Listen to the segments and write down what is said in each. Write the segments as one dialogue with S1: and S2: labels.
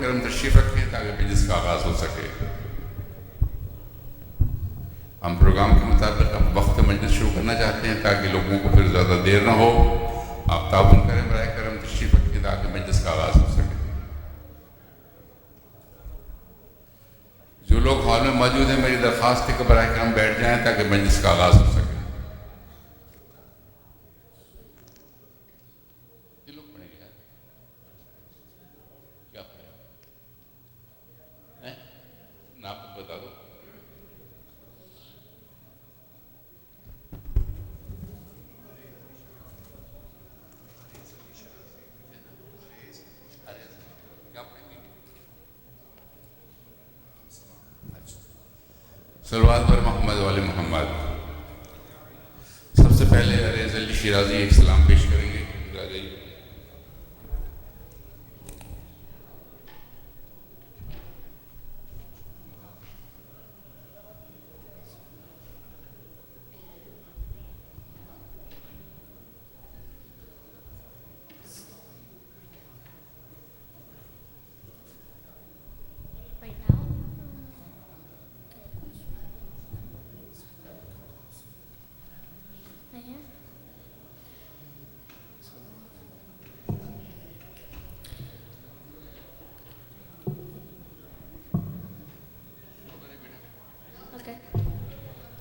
S1: کرم تشریف رکھیں تاکہ مجلس کا آغاز ہو سکے۔ ہم پروگرام کے مطابق اب وقت مجلس شروع کرنا چاہتے ہیں تاکہ لوگوں کو پھر زیادہ دیر نہ ہو۔ آپ تعاون کریں، برائے کرم تشریف رکھیں تاکہ مجلس کا آغاز ہو سکے۔ جو لوگ ہال میں موجود ہیں، میری درخواست ہے کہ برائے کرم بیٹھ جائیں تاکہ مجلس کا آغاز ہو سکے۔ بتا دو۔ صلوات پر محمد وآل محمد۔ سب سے پہلے عریض علی شیرازی ایک سلام پیش کریں گے۔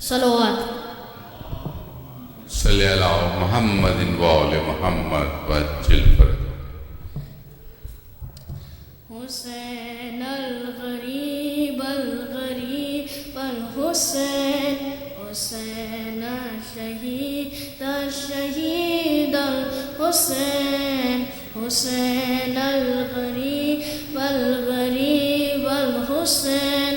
S2: صلوات
S1: صلی علی محمد وآل محمد وجل فرد۔
S2: حسین الغریب الغریب الحسین، حسین الشہید الشہید الحسین، حسین الغریب الغریب الحسین،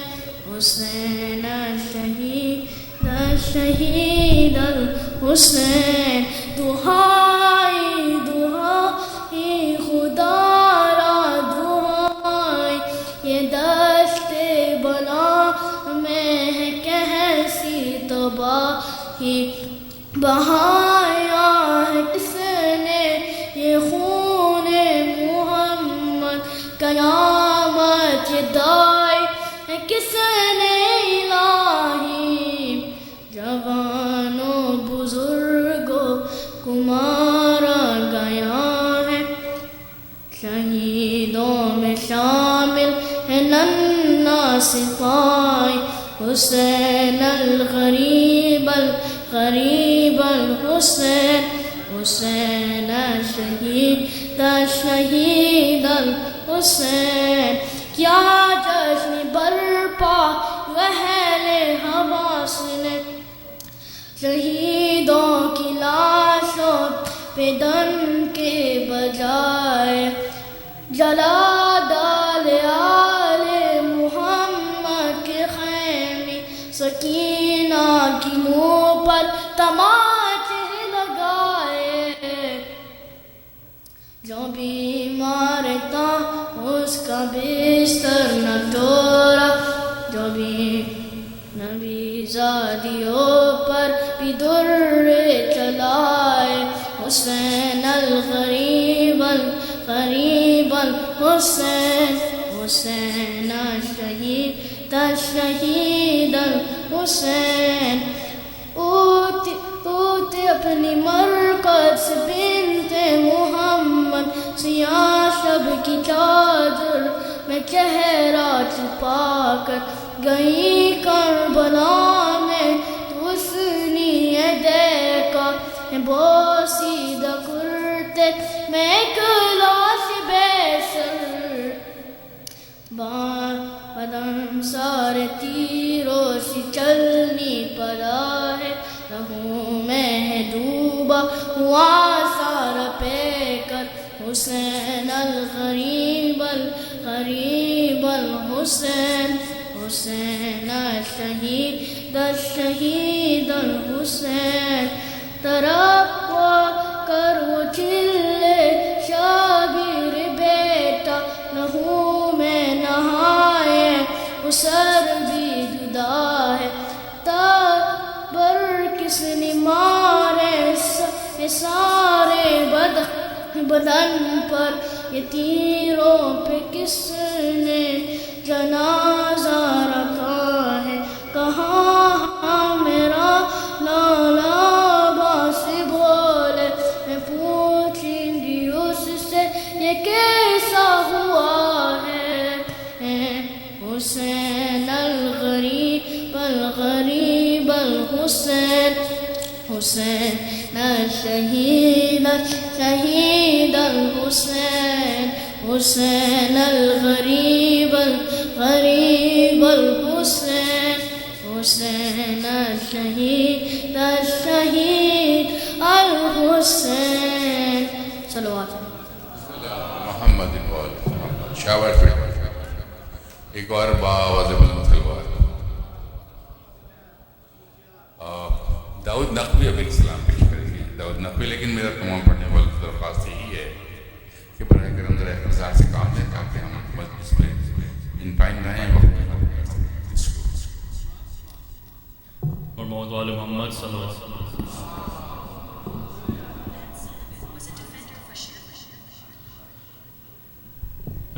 S2: حسین الشہید الشہید الحسین۔ دعائی دعائی خدا را دعائی، یہ دشت بلا میں ہے کیسی تباہی، بہایا ہے کس نے یہ خون محمد، قیامت دائی ہے کس نے الہی، جوانوں بزرگوں کو مارا گیا ہے، شہیدوں میں شامل ہے ننھا سپاہی، حسین الغریب الغریب الحسین، حسین الشہید الشہید الحسین۔ کیا جشن برپا اہل حماس نے، شہیدوں کی لاشوں پہ دم کے بجائے، جلا ڈال آل محمد کے خیمے، سکینہ کی منہ پر تماچے لگائے، جو بیمار تھا اس کا بستر نہ توڑا، جو بھی نبی زادیوں پر بھی در چلائے، حسین الغریب الغریب الحسین، حسین الشہید الشہید الحسین۔ اوتے اپنی مرکز بنت محمد، سیاہ شب کی چادر میں چہرہ چھپا کر گئی کربلا میں، تو اس نے دیکھا بوسیدہ کرتے میں ایک لاش بے سر، بدن سارے تیروں سے چلنی پڑا ہے، لہو میں ہے ڈوبا ہوا سارا پے کر، حسین الغریب الغریب الحسین، حسین الشہید الشہید الحسین۔ ترقوا کر وہ چلے شابیر بیٹا، لہو میں نہائے وہ سر بھی جدا ہے، تابر کس نے مارے سارے بدن پر، یہ تیروں پہ کس نے جنازہ رکھا ہے، کہاں میرا لالا باس بولے، میں پوچھیں گی اس سے یہ کیسا ہوا ہے، حسین الغریب الغریب الحسین، حسین الشہید الشہید الحسین، حسین الغریب الغریب الحسین، حسین الشہید الشہید الحسین۔ صلوات
S1: محمد شاور پہ ایک اور باآواز بلند تلوار داؤد نقوی علیہ السلام پیش کریں گے، داؤد نقوی۔ لیکن میرا تمام پڑھنے والوں کی درخواست یہی ہے کہ براہ کرم ذرا اختصار سے کام لیں تاکہ ہم مجلس میں ان ٹائم رہیں وقت میں
S3: اور محمد وال محمد صلی اللہ علیہ وسلم۔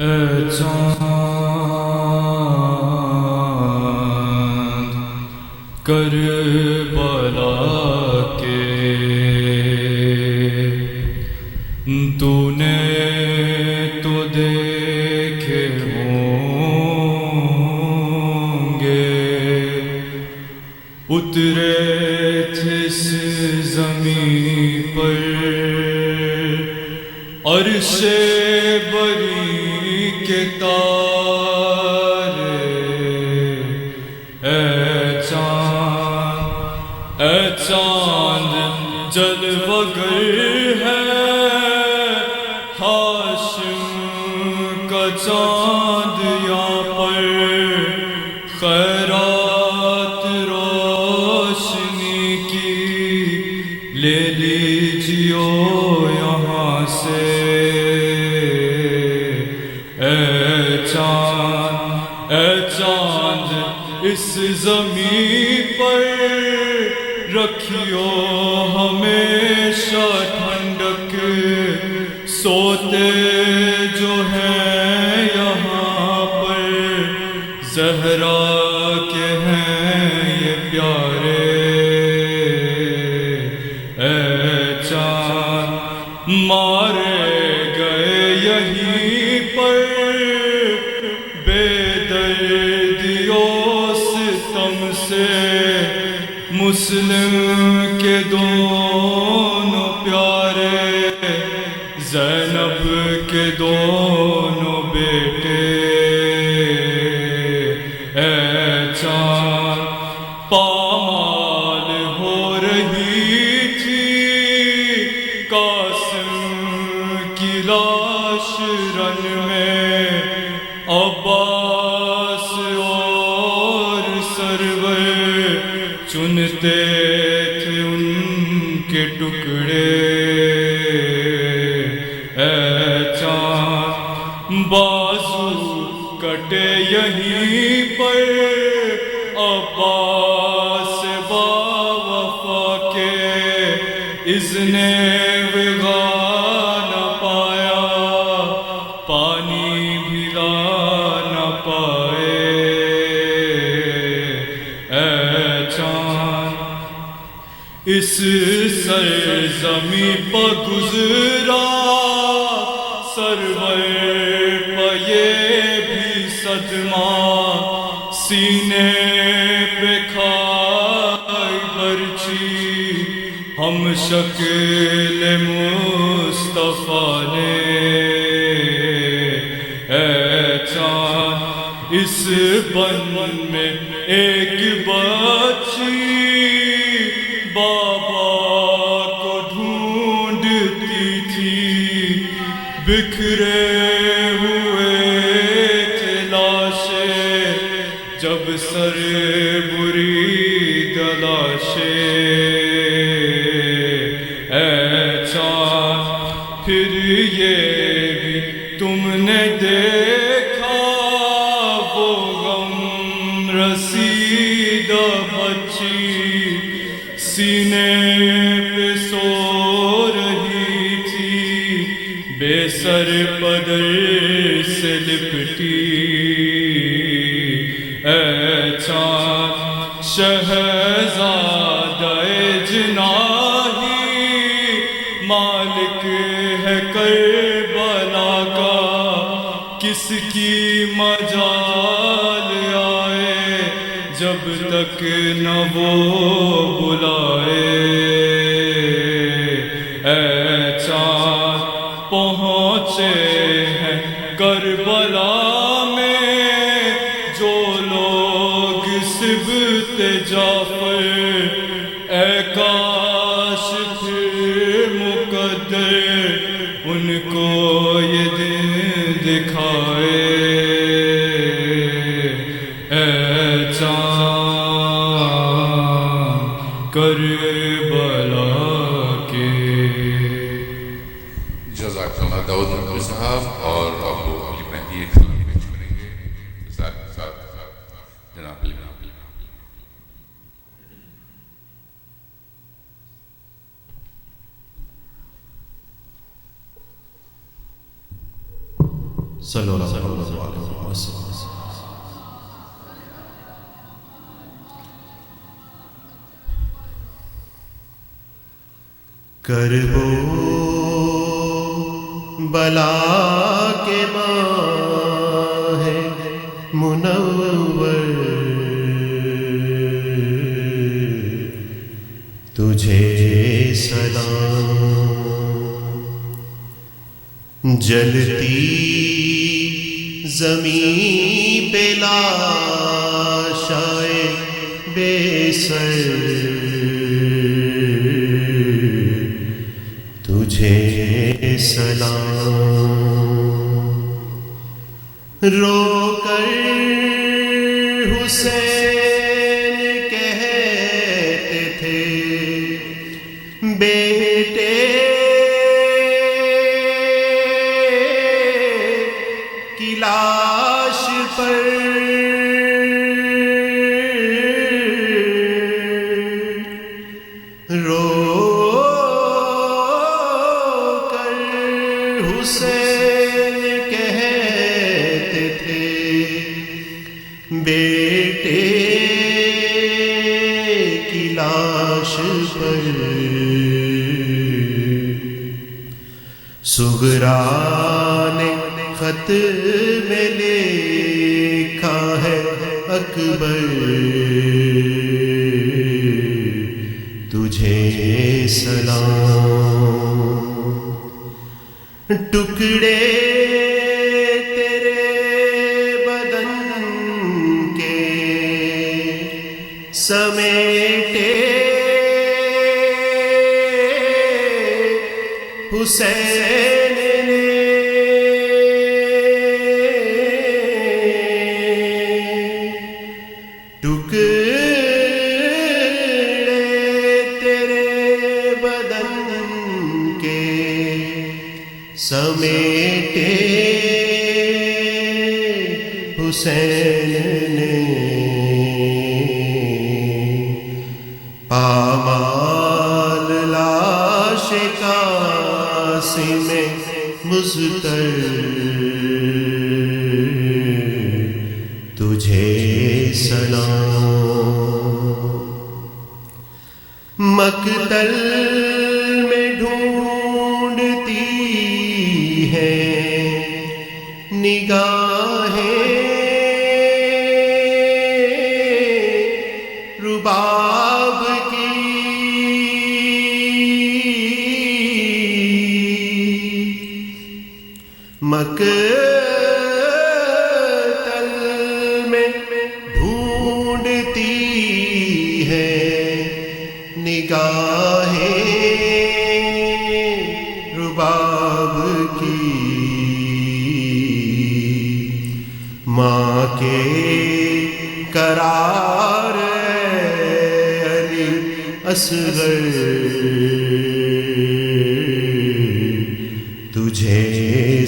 S3: اے چاند کربلا کے تو نے تو دیکھے ہوں گے، اترے تھے اس زمین پر عرش بری کے تارے، اے چاند جلوگر ہے ہاشم کا چاند یہاں پر، خیرات روشنی کی لے لیجیو یہاں سے، اے چاند اس زمین پر رکھیو ہمیشہ ٹھنڈک، سوتے جو ہیں یہاں پر زہرا کے ہیں یہ پیارے، اے چاند مارے گئے یہیں پر بے دردیوں ستم سے، مسلم کے دونوں پیارے، زینب کے دونوں بیٹے، اے چاند پامال ہو رہی تھی قاسم کی لاش رن میں، عباس اور سرور چنتے تھے ان کے ٹکڑے، اے چاند بازو کٹے یہیں پر عباس با وفا کے، اذن وغا نہ پایا پانی بھی لا نہ پائے، اے چاند اس سرزمین پہ گزرا سرور پہ یہ بھی صدمہ، سینے پہ کھائی برچی ہم شکل مصطفیٰ نے، اے چاند اس بن میں ایک بچی بابا کو ڈھونڈتی تھی، بکھرے ہوئے تھے لاشیں جب سر بری دلاشیں، اے چاند پھر یہ بھی تم نے دیکھا وہ غم رسیدہ بچی سینے پہ سو رہی تھی بے سر پدر سے لپٹی اے چاند شہزادہ جناحی مالک ہے کربلا کا کس کی مجال آئے جب تک نہ وہ بلائے اے چاند پہنچے ہیں کربلا میں جو لوگ سبط جعفر اے کاش پھر مقدر ان کو یہ دن دکھائے اے چاند کربلا کے.
S1: جزاک اللہ داؤد نقوی صاحب. اور اب وہ علی مہدی ایک سلام پیش کریں گے ساتھ جناب علی.
S4: صلی اللہ علیہ وسلم. کربو بلا کے ماہ منور تجھے سلام جلتی زمین پہ لاشائے بے سر تجھے سلام رو کر حسین کہتے تھے بیٹے کی لاش پر رو حسین کہتے تھے بیٹے کی لاش پر صغرا نے خط میں لکھا ہے اکبر تجھے سلام ٹکڑے تیرے بدن کے سمیٹے حسین نے ٹکڑے تیرے بدن کے سمیٹے حسین نے پامال لاش قاسم مضطر تجھے سلام مقتل میں ڈھونڈتی ہے نگاہیں رباب کی مقتل میں ڈھونڈتی ہے نگاہیں رباب کی ماں کے قرار علی اصغر تجھے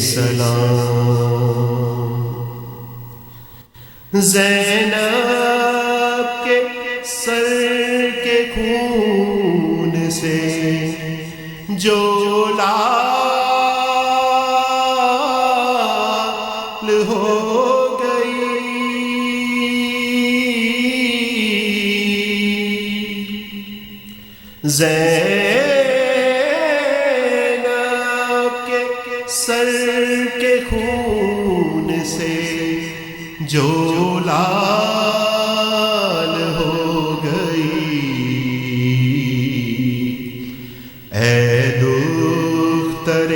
S4: سلام زینب کے سر کے خون سے جو لاش زینب کے سر کے خون سے جو لال ہو گئی، اے دختر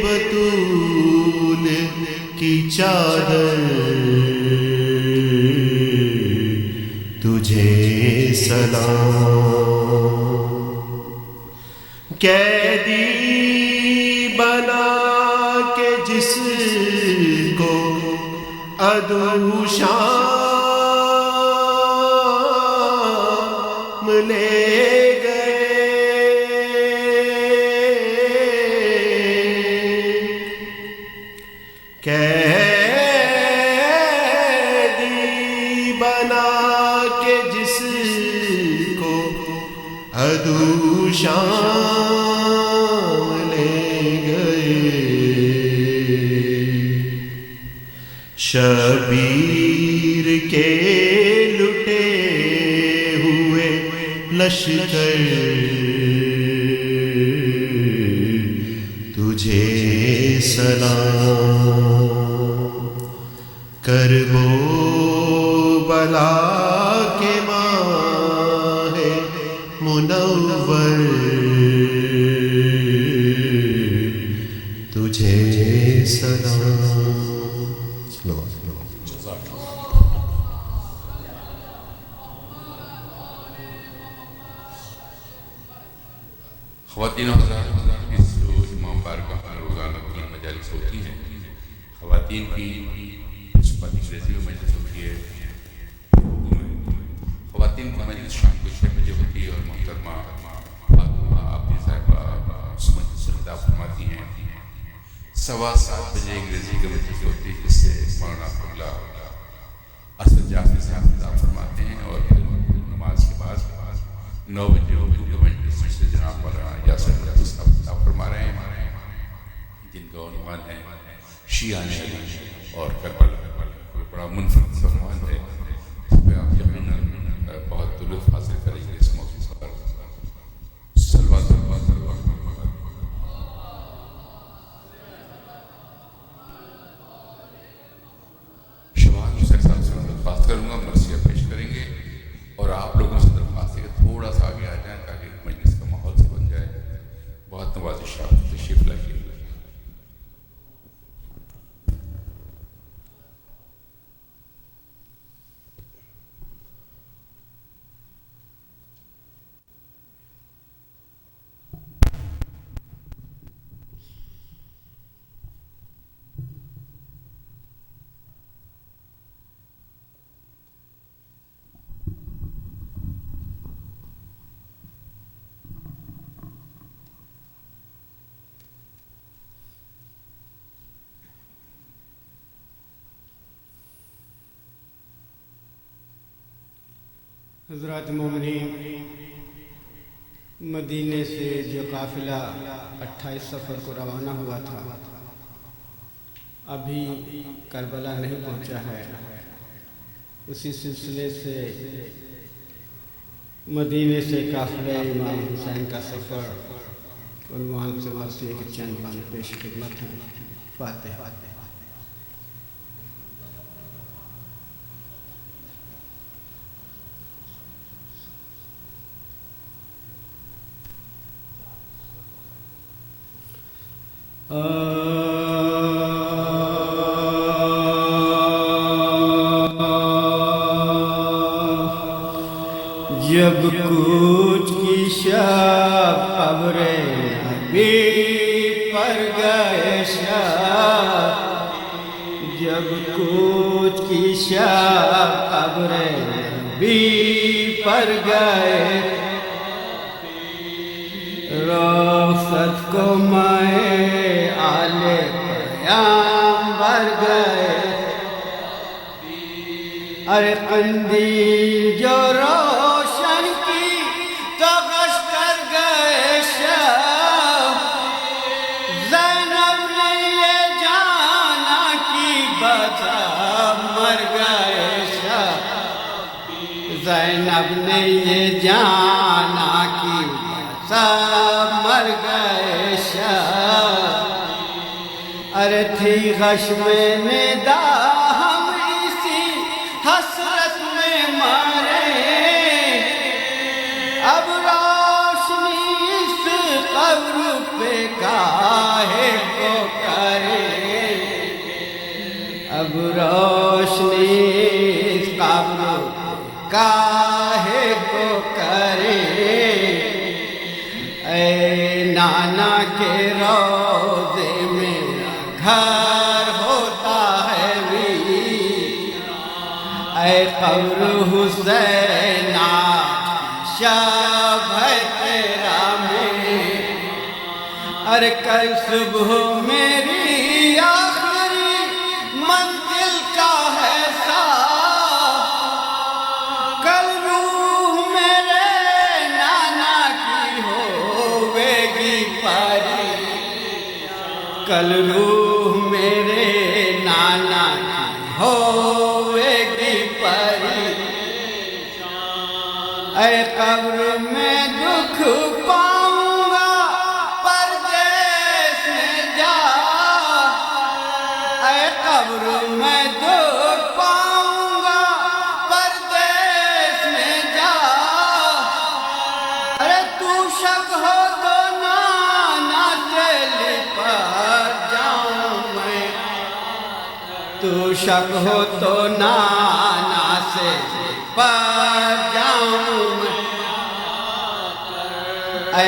S4: بطول کی چادر تجھے سلام، قیدی بنا کے جس کو عدو شام لے گئے، قیدی بنا کے جس کو عدو شام لے گئے، شبیر کے لٹے ہوئے لشکر تجھے سلام، کرب و بلا کے ماہ منور تجھے سلام۔
S1: خواتین و حضرات، اس امام بارگاہ میں روزانہ 3 مجالس ہوتی ہیں۔ خواتین کی ریزیو مجلس ہوتی ہے، خواتین کی مجلس شام کو 6 بجے ہوتی ہے، اور محترمہ فاطمہ آپی صاحبہ اس مجلس سے خطاب فرماتی ہیں۔ 7:15 بجے انگریزی کی مجلس ہوتی ہے، جس سے مولانا قبلہ اسد جعفری صاحب خطاب فرماتے ہیں، اور پھر نماز کے بعد 9 بجے اردو کے مجلس سے جناب مولانا یاسر صاحب خطاب فرما رہے ہیں، جن کا عنوان ہے شیعہ نے اور کربلا، بڑا منفرد عنوان ہے، اس پہ آپ یقیناً بہت لطف حاصل کریں گے۔ اس موقع پر صلوات شبان حسین صاحب سے درخواست کروں گا، مرثیہ پیش کریں گے، اور آپ لوگوں سے درخواست ہے کہ تھوڑا سا آگے آ جائیں تاکہ مجلس کا ماحول سے بن جائے۔ بہت نوازش آپ تشریف لائیے۔
S5: حضرات مومنین، مدینے سے جو قافلہ 28 سفر کو روانہ ہوا تھا ابھی کربلا نہیں پہنچا ہے، اسی سلسلے سے مدینے سے قافلہ امام حسین کا سفر عنوان سے مرثیہ کے چند بانی پیش خدمت ہیں۔ فاتحہ۔ جب کوچ کی شب قبر نبی پر گئے شب، جب کوچ کی شب قبر نبی پر گئے، رخصت کو میں آل پیغمبر گئے، ارے قندیل جو روشن کی تو غش کر گئے شب، زینب نے یہ جانا کی بتا مر گئے شب، زینب نے یہ جانا کی سب مر گئے شب، ارے تھی خشم ندا ہم اسی حسرت میں مرے، اب روشنی اس قبر پہ کاہے کو کرے، اب روشنی اس قبر کاہے کو کرے، اے نانا کے روضے میرا گھر ہوتا ہے اے قبر حسین شب ہے تیرا میں، ارے کل صبح میری آخری منزل کا ہے صاف، کل روح میرے نانا کی ہوے گی پری، کل روح میرے نانا کی ہوے گی پری، اے قبر میں دکھ پاؤں گا پردیس میں جا، اے قبر میں دکھ پاؤں گا پردیس میں جا، ارے تو شک ہو تو نانا سے لپٹ جاؤں میں، تو شک ہو تو نانا سے لپٹ جاؤں میں، اے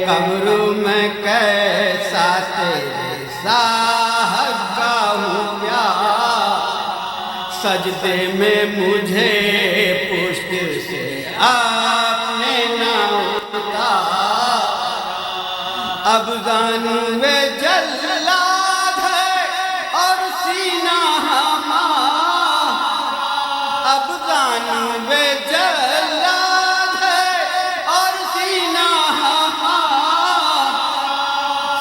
S5: قبر میں کیسا تیرے ساتھ گاؤں پیار، سجدے میں مجھے پشت سے آپ نے نہ اتارا، اب زانوے جلاد ہے اور سینہ ہمارا، اب زانوے جلاد ہے اور سینہ ہمارا،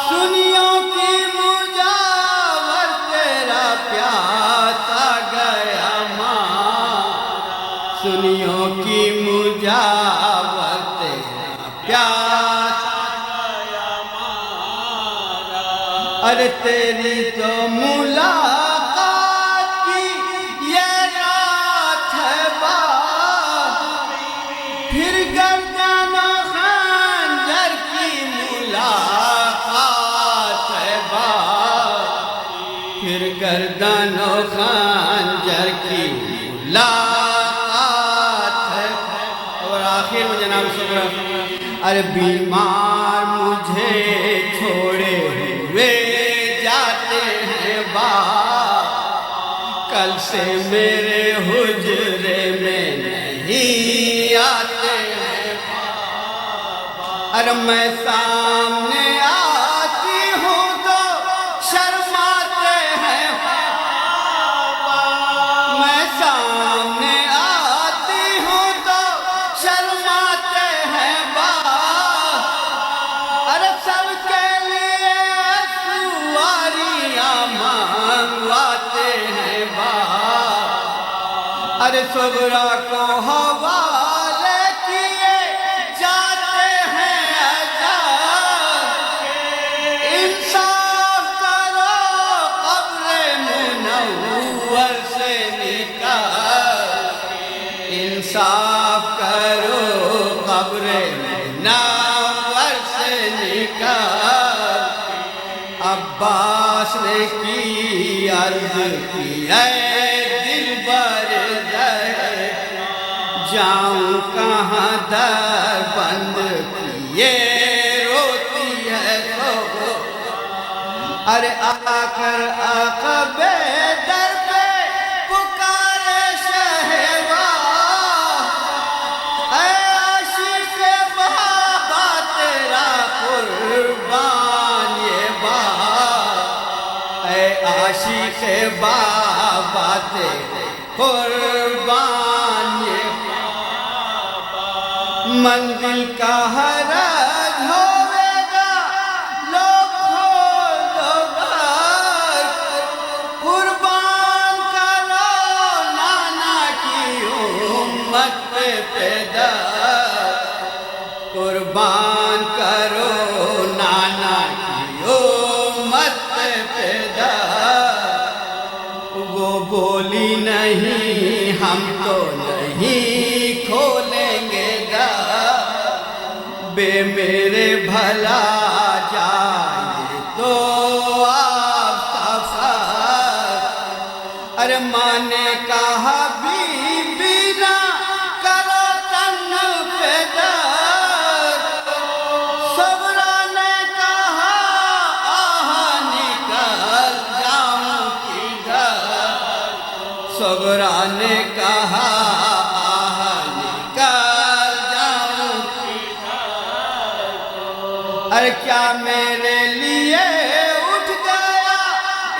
S5: سنیوں کی مجاور تیرا پیاسا گیا ماں، سنیوں کی مجاور تیرا پیاسا گیا ماں، ارے تیری تو ملاقات کی یہ رات ہے بات، پھر گردن و خنجر کی ملاقات ہے بات، پھر گردن و خنجر کی ملاقات ہے، اور آخر میں جناب شکر، ارے بیمار مجھے چھوڑے ہوئے جاتے ہیں باپ، کل سے میرے حجرے میں نہیں آتے ہیں باپ، ارے میں سامنے آتی ہوں تو شرماتے ہیں باپ، میں سامنے آتی ہوں تو شرماتے ہیں باپ، ارے سب کے لیے سواریاں منگواتے ہیں باپ، ارے صغرا کو حوالے کیے جاتے ہیں اجل، انصاف کرو قبر منور سے نکال، انصاف کرو قبر منور سے نکال، عباس نے کی عرض کی اے دلبر جاؤں کہاں در بند کیے روتی ہے تو، ارے آ کر عقب در پہ پکارے شہوار، اے عاشق بابا تیرا قربان یہ بات، اے عاشق بابا تیرے قربان یہ منزل کا حرج ہوے گا، لوگ کھولو گھر، قربان کرو نانا کی امت پہ پیدا، قربان کرو تو نہیں کھولیں گے در، بے میرے بھلا جائے تو آپ سفر۔ ارے ماں نے کہا بی نہ کرو تن پہ در، صبرا نے کہا آہ نکل جاؤں کدھر، صبرا نے کہا آہ نکل جاؤں کدھر۔ ارے کیا میرے لیے اٹھ گیا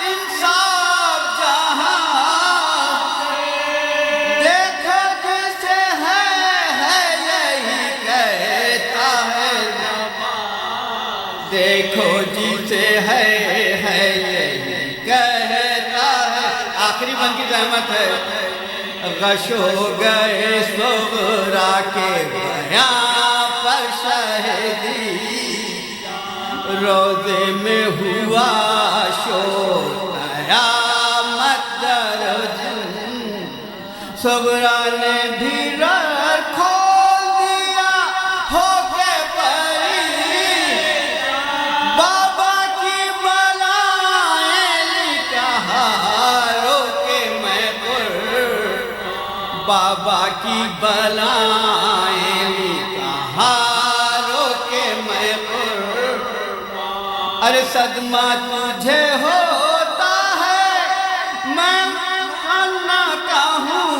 S5: انصاف جہاں، دیکھو جسے ہے یہی کہتا ہے زبان، دیکھو جسے ہے یہی کہتا ہے۔ آخری بند کی زحمت ہے۔ غش ہو گئے صغرا کے بیان پر شہدی، روزے میں ہوا شور قیامت در جن، صغرا نے بھی ر کھول دیا ہو کے پری، بابا کی بلائیں کہا رو کے میں پر، بابا کی بلائیں کہا رو کے میں پر۔ ارے صدمہ تجھے ہوتا ہے میں نہ کہوں،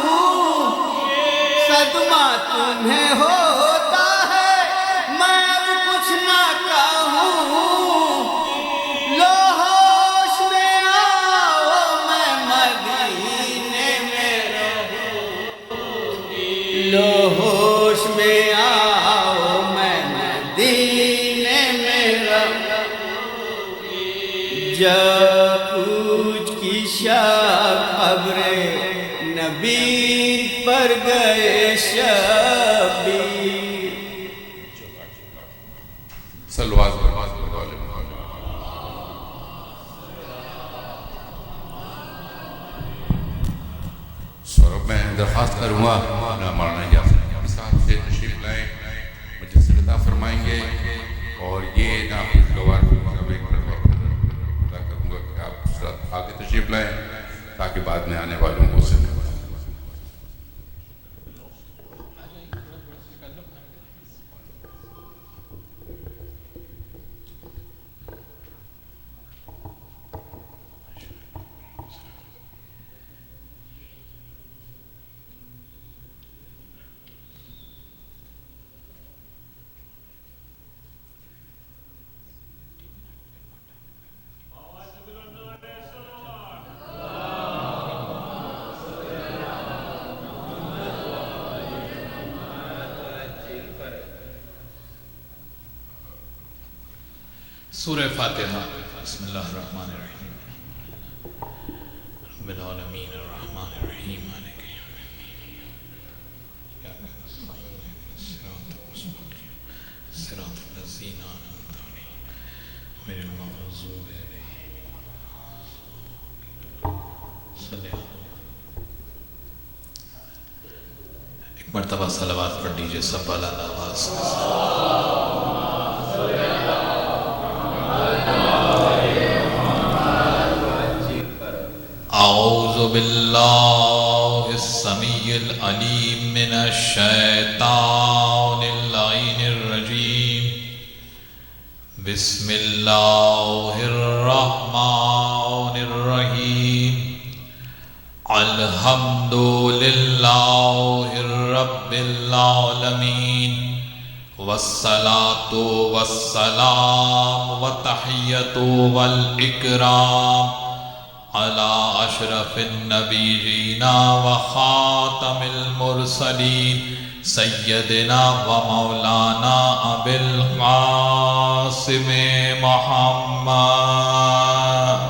S5: صدمہ تمہیں ہوتا ہے میں اب کچھ نہ کہوں، لو ہوش میں آؤ میں مدینے میں رہوں، لو ہوش میں آؤ میں مدینے میں رہوں۔ جب پوچھ کی شب قبر نبی پر گئے شبیر،
S1: سلوات سورب میں درخواست کروں گا مولانا یاسر صاحب سے تشریف لائیں، مجھے سردہ فرمائیں گے، اور یہ ناخوشگوار کروں گا کہ آپ آگے تشریف لائیں تاکہ بعد میں آنے والوں کو سنیں۔
S6: سورہ فاتحہ۔ بسم اللہ الرحمن الرحیم، رب العالمین الرحمن الرحیم مالک یوم الدین، صراط المستقیم صراط الذین انعمت علیہم غیر المغضوب علیہم صلی اللہ۔ ایک مرتبہ صلوات پڑھ لیجئے سب بالا آواز کے ساتھ۔ اعوذ باللہ السمیع العلیم من الشیطان اللعین الرجیم، بسم اللہ الرحمن الرحیم، الحمد للہ رب العالمین، والصلاة والسلام والتحیۃ والاکرام على اشرف النبیین وخاتم المرسلین سیدنا و مولانا ابی القاسم محمد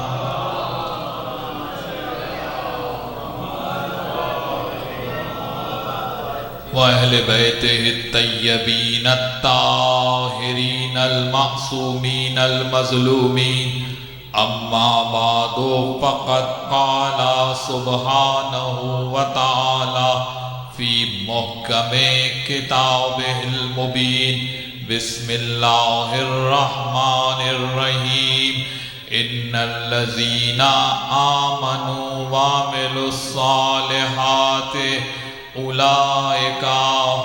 S6: وأهل بيته الطيبين الطاهرين المعصومين المظلومين اما بعد فقد قال سبحانہ وتعالی فی محکم کتابہ المبین بسم اللہ الرحمن الرحیم ان الذین آمنوا وعملوا الصالحات اولئک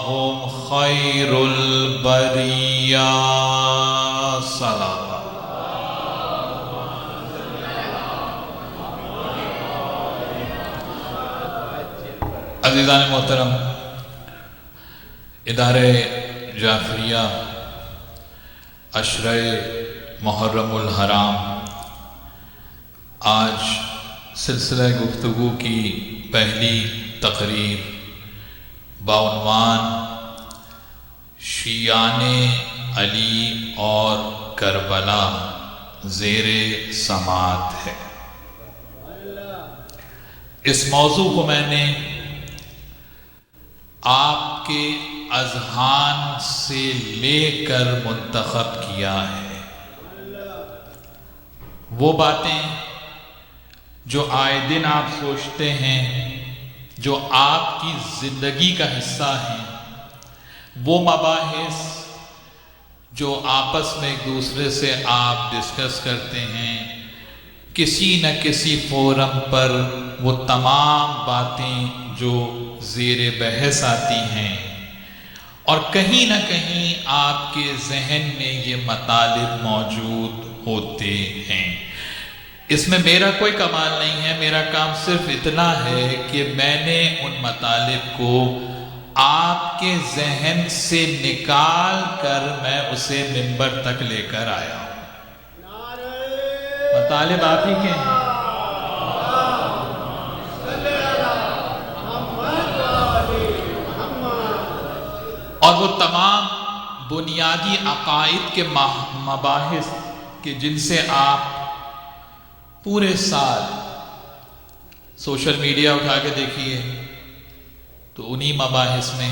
S6: هم خیر البریہ. سلام. عزیزان محترم، ادارہ جعفریہ عشرہ محرم الحرام آج سلسلہ گفتگو کی پہلی تقریر بعنوان شیعان علی اور کربلا زیر سماعت ہے. اس موضوع کو میں نے آپ کے اذہان سے لے کر منتخب کیا ہے. وہ باتیں جو آئے دن آپ سوچتے ہیں، جو آپ کی زندگی کا حصہ ہیں، وہ مباحث جو آپس میں ایک دوسرے سے آپ ڈسکس کرتے ہیں، کسی نہ کسی فورم پر وہ تمام باتیں جو زیر بحث آتی ہیں اور کہیں نہ کہیں آپ کے ذہن میں یہ مطالب موجود ہوتے ہیں. اس میں میرا کوئی کمال نہیں ہے، میرا کام صرف اتنا ہے کہ میں نے ان مطالب کو آپ کے ذہن سے نکال کر میں اسے منبر تک لے کر آیا ہوں. مطالب آپ ہی کے ہیں. اور وہ تمام بنیادی عقائد کے مباحث کہ جن سے آپ پورے سال سوشل میڈیا اٹھا کے دیکھیے تو انہی مباحث میں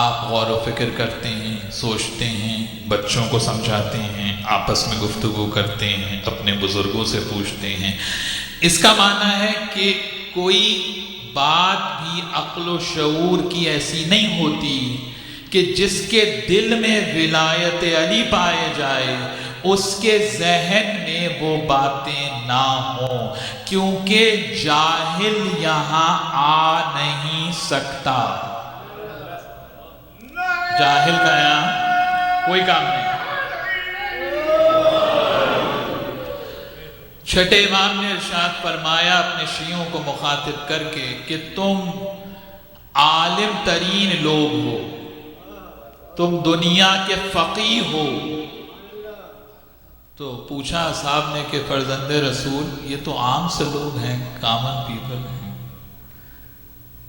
S6: آپ غور و فکر کرتے ہیں، سوچتے ہیں، بچوں کو سمجھاتے ہیں، آپس میں گفتگو کرتے ہیں، اپنے بزرگوں سے پوچھتے ہیں. اس کا معنی ہے کہ کوئی بات بھی عقل و شعور کی ایسی نہیں ہوتی کہ جس کے دل میں ولایت علی پائے جائے اس کے ذہن میں وہ باتیں نہ ہوں، کیونکہ جاہل یہاں آ نہیں سکتا. جاہل کا یہاں کوئی کام نہیں. چھٹے امام نے ارشاد فرمایا اپنے شیعوں کو مخاطب کر کے کہ تم عالم ترین لوگ ہو، تم دنیا کے فقیہ ہو. تو پوچھا صاحب نے کہ فرزند رسول یہ تو عام سے لوگ ہیں، کامن پیپل ہیں.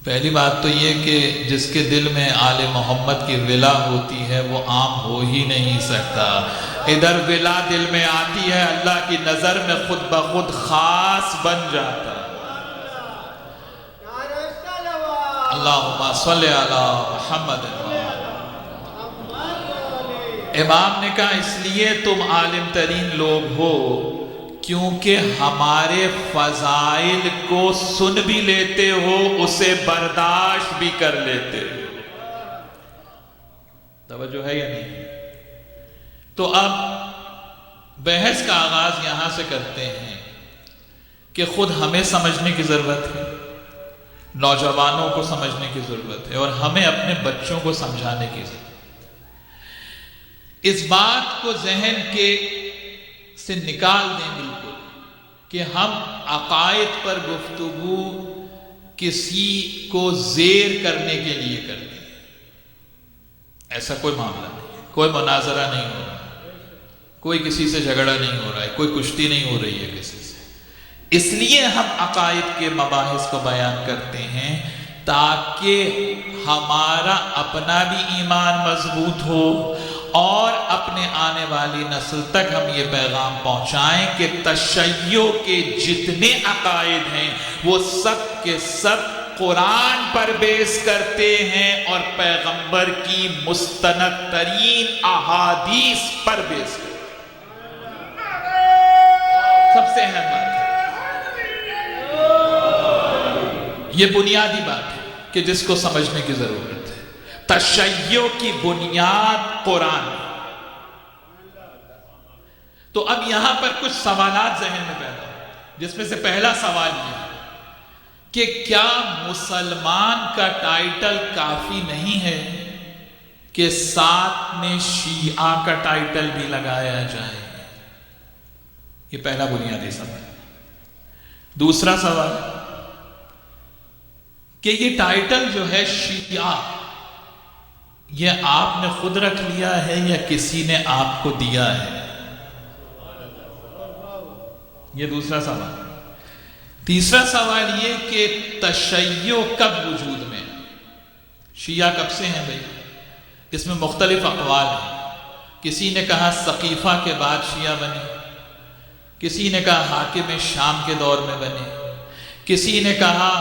S6: پہلی بات تو یہ کہ جس کے دل میں آل محمد کی ولا ہوتی ہے وہ عام ہو ہی نہیں سکتا. ادھر ولا دل میں آتی ہے، اللہ کی نظر میں خود بخود خاص بن جاتا. اللہم صلی علی محمد. امام نے کہا اس لیے تم عالم ترین لوگ ہو کیونکہ ہمارے فضائل کو سن بھی لیتے ہو، اسے برداشت بھی کر لیتے ہو. توجہ ہے یا نہیں؟ تو اب بحث کا آغاز یہاں سے کرتے ہیں کہ خود ہمیں سمجھنے کی ضرورت ہے، نوجوانوں کو سمجھنے کی ضرورت ہے، اور ہمیں اپنے بچوں کو سمجھانے کی ضرورت ہے. اس بات کو ذہن کے سے نکال دیں بالکل کہ ہم عقائد پر گفتگو کسی کو زیر کرنے کے لیے کرتے ہیں. ایسا کوئی معاملہ نہیں ہے، کوئی مناظرہ نہیں ہو رہا، کوئی کسی سے جھگڑا نہیں ہو رہا ہے، کوئی کشتی نہیں ہو رہی ہے کسی سے. اس لیے ہم عقائد کے مباحث کو بیان کرتے ہیں تاکہ ہمارا اپنا بھی ایمان مضبوط ہو اور اپنے آنے والی نسل تک ہم یہ پیغام پہنچائیں کہ تشیع کے جتنے عقائد ہیں وہ سب کے سب قرآن پر بیس کرتے ہیں اور پیغمبر کی مستند ترین احادیث پر بیس کرتے ہیں. سے اہم بات ہے. یہ بنیادی بات ہے کہ جس کو سمجھنے کی ضرورت ہے. تشیع کی بنیاد قرآن. تو اب یہاں پر کچھ سوالات ذہن میں پیدا ہو، جس میں سے پہلا سوال یہ ہے کہ کیا مسلمان کا ٹائٹل کافی نہیں ہے کہ ساتھ میں شیعہ کا ٹائٹل بھی لگایا جائے؟ یہ پہلا بنیادی سوال. دوسرا سوال کہ یہ ٹائٹل جو ہے شیعہ، یہ آپ نے خود رکھ لیا ہے یا کسی نے آپ کو دیا ہے؟ یہ دوسرا سوال. تیسرا سوال یہ کہ تشیع کب وجود میں؟ شیعہ کب سے ہیں بھائی؟ اس میں مختلف اقوال ہیں. کسی نے کہا سقیفہ کے بعد شیعہ بنے، کسی نے کہا حاکم شام کے دور میں بنے، کسی نے کہا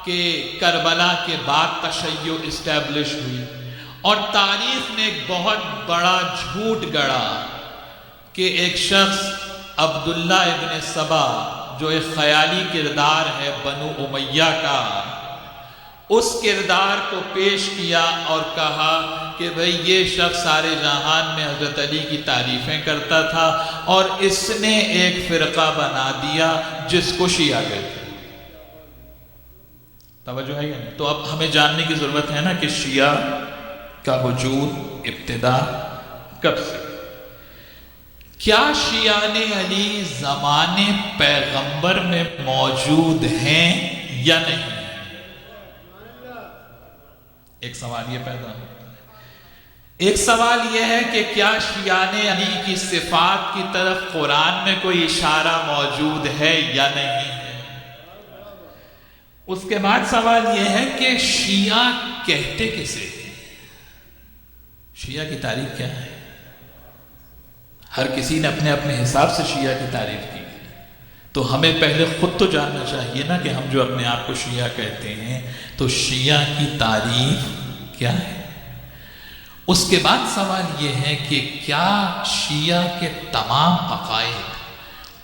S6: کہ کربلا کے بعد تشیع اسٹیبلش ہوئی. اور تاریخ نے ایک بہت بڑا جھوٹ گڑا کہ ایک شخص عبداللہ ابن سبا جو ایک خیالی کردار ہے بنو امیہ کا، اس کردار کو پیش کیا اور کہا کہ بھئی یہ شخص سارے جہان میں حضرت علی کی تعریفیں کرتا تھا اور اس نے ایک فرقہ بنا دیا جس کو شیعہ کہتے ہیں. توجہ ہے یا نہیں؟ تو اب ہمیں جاننے کی ضرورت ہے نا کہ شیعہ کا وجود ابتدا کب سے؟ کیا شیعان علی زمانے پیغمبر میں موجود ہیں یا نہیں؟ ایک سوال یہ پیدا ہوتا ہے. ایک سوال یہ ہے کہ کیا شیعان علی کی صفات کی طرف قرآن میں کوئی اشارہ موجود ہے یا نہیں ہے؟ اس کے بعد سوال یہ ہے کہ شیعہ کہتے کسے؟ شیعہ کی تعریف کیا ہے؟ ہر کسی نے اپنے اپنے حساب سے شیعہ کی تعریف کی. تو ہمیں پہلے خود تو جاننا چاہیے نا کہ ہم جو اپنے آپ کو شیعہ کہتے ہیں تو شیعہ کی تعریف کیا ہے. اس کے بعد سوال یہ ہے کہ کیا شیعہ کے تمام عقائد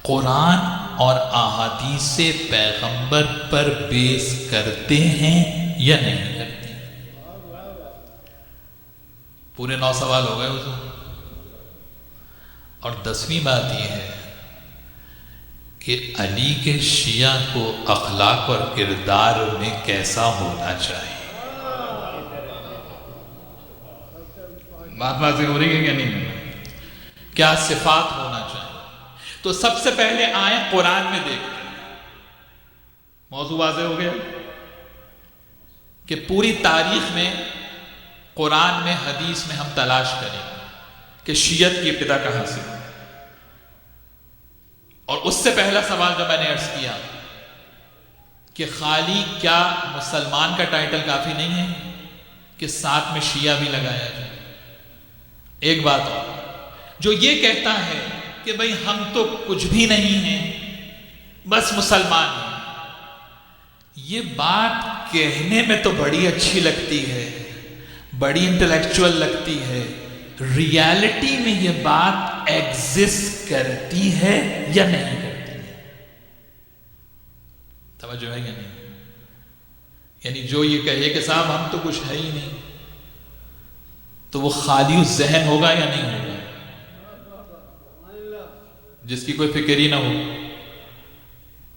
S6: قرآن اور احادیث پیغمبر پر بیس کرتے ہیں یا نہیں کرتے؟ پورے 9 سوال ہو گئے حضور. اور 10ویں بات یہ ہے کہ علی کے شیعہ کو اخلاق اور کردار میں کیسا ہونا چاہیے. بات واضح ہو رہی ہے کہ نہیں؟ کیا صفات ہونا چاہیے؟ تو سب سے پہلے آئیں قرآن میں دیکھتے ہیں. موضوع واضح ہو گیا کہ پوری تاریخ میں، قرآن میں، حدیث میں ہم تلاش کریں کہ شیعت کی ابتدا کہاں سے. اور اس سے پہلا سوال جو میں نے عرض کیا کہ خالی کیا مسلمان کا ٹائٹل کافی نہیں ہے کہ ساتھ میں شیعہ بھی لگایا جائے. ایک بات اور، جو یہ کہتا ہے کہ بھئی ہم تو کچھ بھی نہیں ہیں، بس مسلمان ہیں، یہ بات کہنے میں تو بڑی اچھی لگتی ہے، بڑی انٹلیکچوئل لگتی ہے. ریالٹی میں یہ بات ایگزسٹ کرتی ہے یا نہیں کرتی ہے؟ توجہ ہے یا نہیں؟ یعنی جو یہ کہے کہ صاحب ہم تو کچھ ہے ہی نہیں، تو وہ خالی الذہن ہوگا یا نہیں ہوگا؟ جس کی کوئی فکر ہی نہ ہو.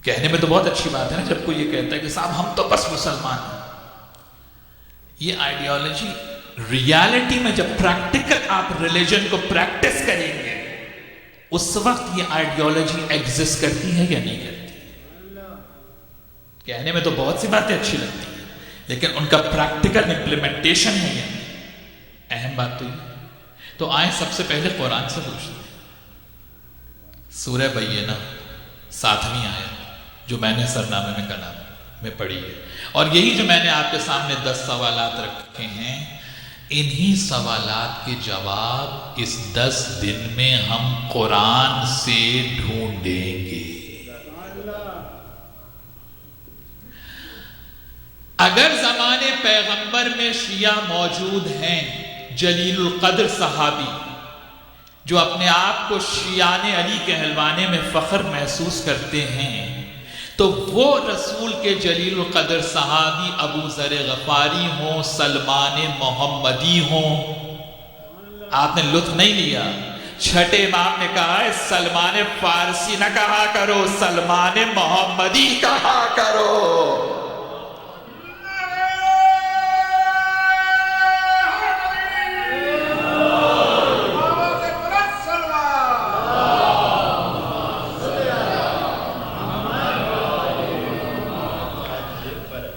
S6: کہنے میں تو بہت اچھی بات ہے نا جب کوئی یہ کہتا ہے کہ صاحب ہم تو بس مسلمان ہیں. یہ آئیڈیالوجی ریالٹی میں جب پریکٹیکل آپ ریلیجن کو پریکٹس کریں گے اس وقت یہ آئیڈیالوجی ایگزسٹ کرتی ہے یا نہیں کرتی؟ کہنے میں تو بہت سی باتیں اچھی لگتی ہیں لیکن ان کا پریکٹیکل امپلیمنٹیشن ہے یا نہیں؟ اہم بات تو یہ. تو آئیں سب سے پہلے قرآن سے پوچھتے ہیں. سورہ بینہ 7ویں آیت جو میں نے سرنامے میں کلام میں پڑھی ہے، اور یہی جو میں نے آپ کے سامنے 10 سوالات رکھے ہیں، انہی سوالات کے جواب اس 10 دن میں ہم قرآن سے ڈھونڈیں گے. اگر زمانے پیغمبر میں شیعہ موجود ہیں، جلیل القدر صحابی جو اپنے آپ کو شیعان علی کہلوانے میں فخر محسوس کرتے ہیں، تو وہ رسول کے جلیل القدر صحابی ابو ذر غفاری ہوں، سلمان محمدی ہوں، آپ نے لطف نہیں لیا۔ چھٹے امام نے کہا ہے سلمان فارسی نہ کہا کرو، سلمان محمدی کہا کرو۔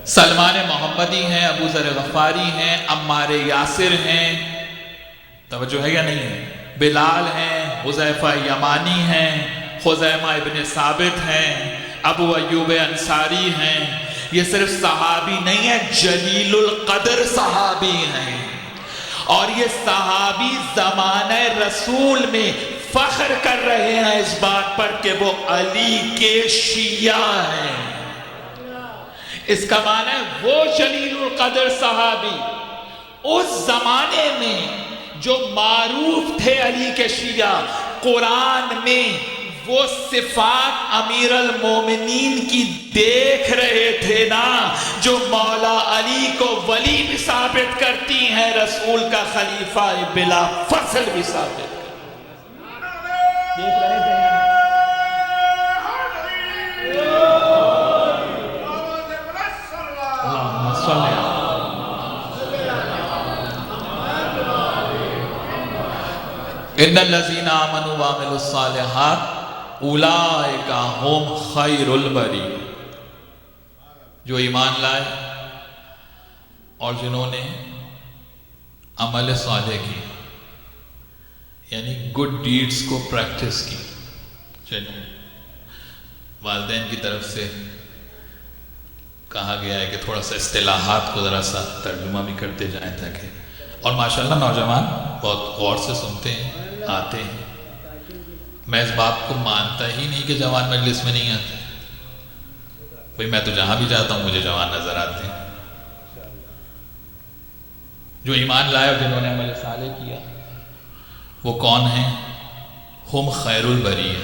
S6: سلمان محمدی ہیں، ابو ذر غفاری ہیں، عمار یاسر ہیں، توجہ ہے یا نہیں ہے، بلال ہیں، حذیفہ یمانی ہیں، خزیمہ ابن ثابت ہیں، ابو ایوب انصاری ہیں۔ یہ صرف صحابی نہیں ہے، جلیل القدر صحابی ہیں، اور یہ صحابی زمانہ رسول میں فخر کر رہے ہیں اس بات پر کہ وہ علی کے شیعہ ہیں۔ اس کا معنی ہے وہ جلیل القدر صحابی اس زمانے میں جو معروف تھے علی کے شیعہ، قرآن میں وہ صفات امیر المومنین کی دیکھ رہے تھے نا، جو مولا علی کو ولی بھی ثابت کرتی ہیں، رسول کا خلیفہ بلا فصل بھی ثابت دیکھ رہے تھے۔ ان الذین آمنوا وعملوا الصالحات اولئک هم خیر البریہ، جو ایمان لائے اور جنہوں نے عمل صالح کی، یعنی گڈ ڈیڈز کو پریکٹس کی۔ چلیے، والدین کی طرف سے کہا گیا ہے کہ تھوڑا سا اصطلاحات کو ذرا سا ترجمہ بھی کرتے جائیں تاکہ، اور ماشاءاللہ نوجوان بہت غور سے سنتے ہیں، آتے ہیں۔ میں اس بات کو مانتا ہی نہیں کہ جوان مجلس میں نہیں آتے، بھئی میں تو جہاں بھی جاتا ہوں مجھے جوان نظر آتے ہیں۔ جو ایمان لائے اور جنہوں نے عمل صالح کیا وہ کون ہیں؟ ہم خیر البریہ،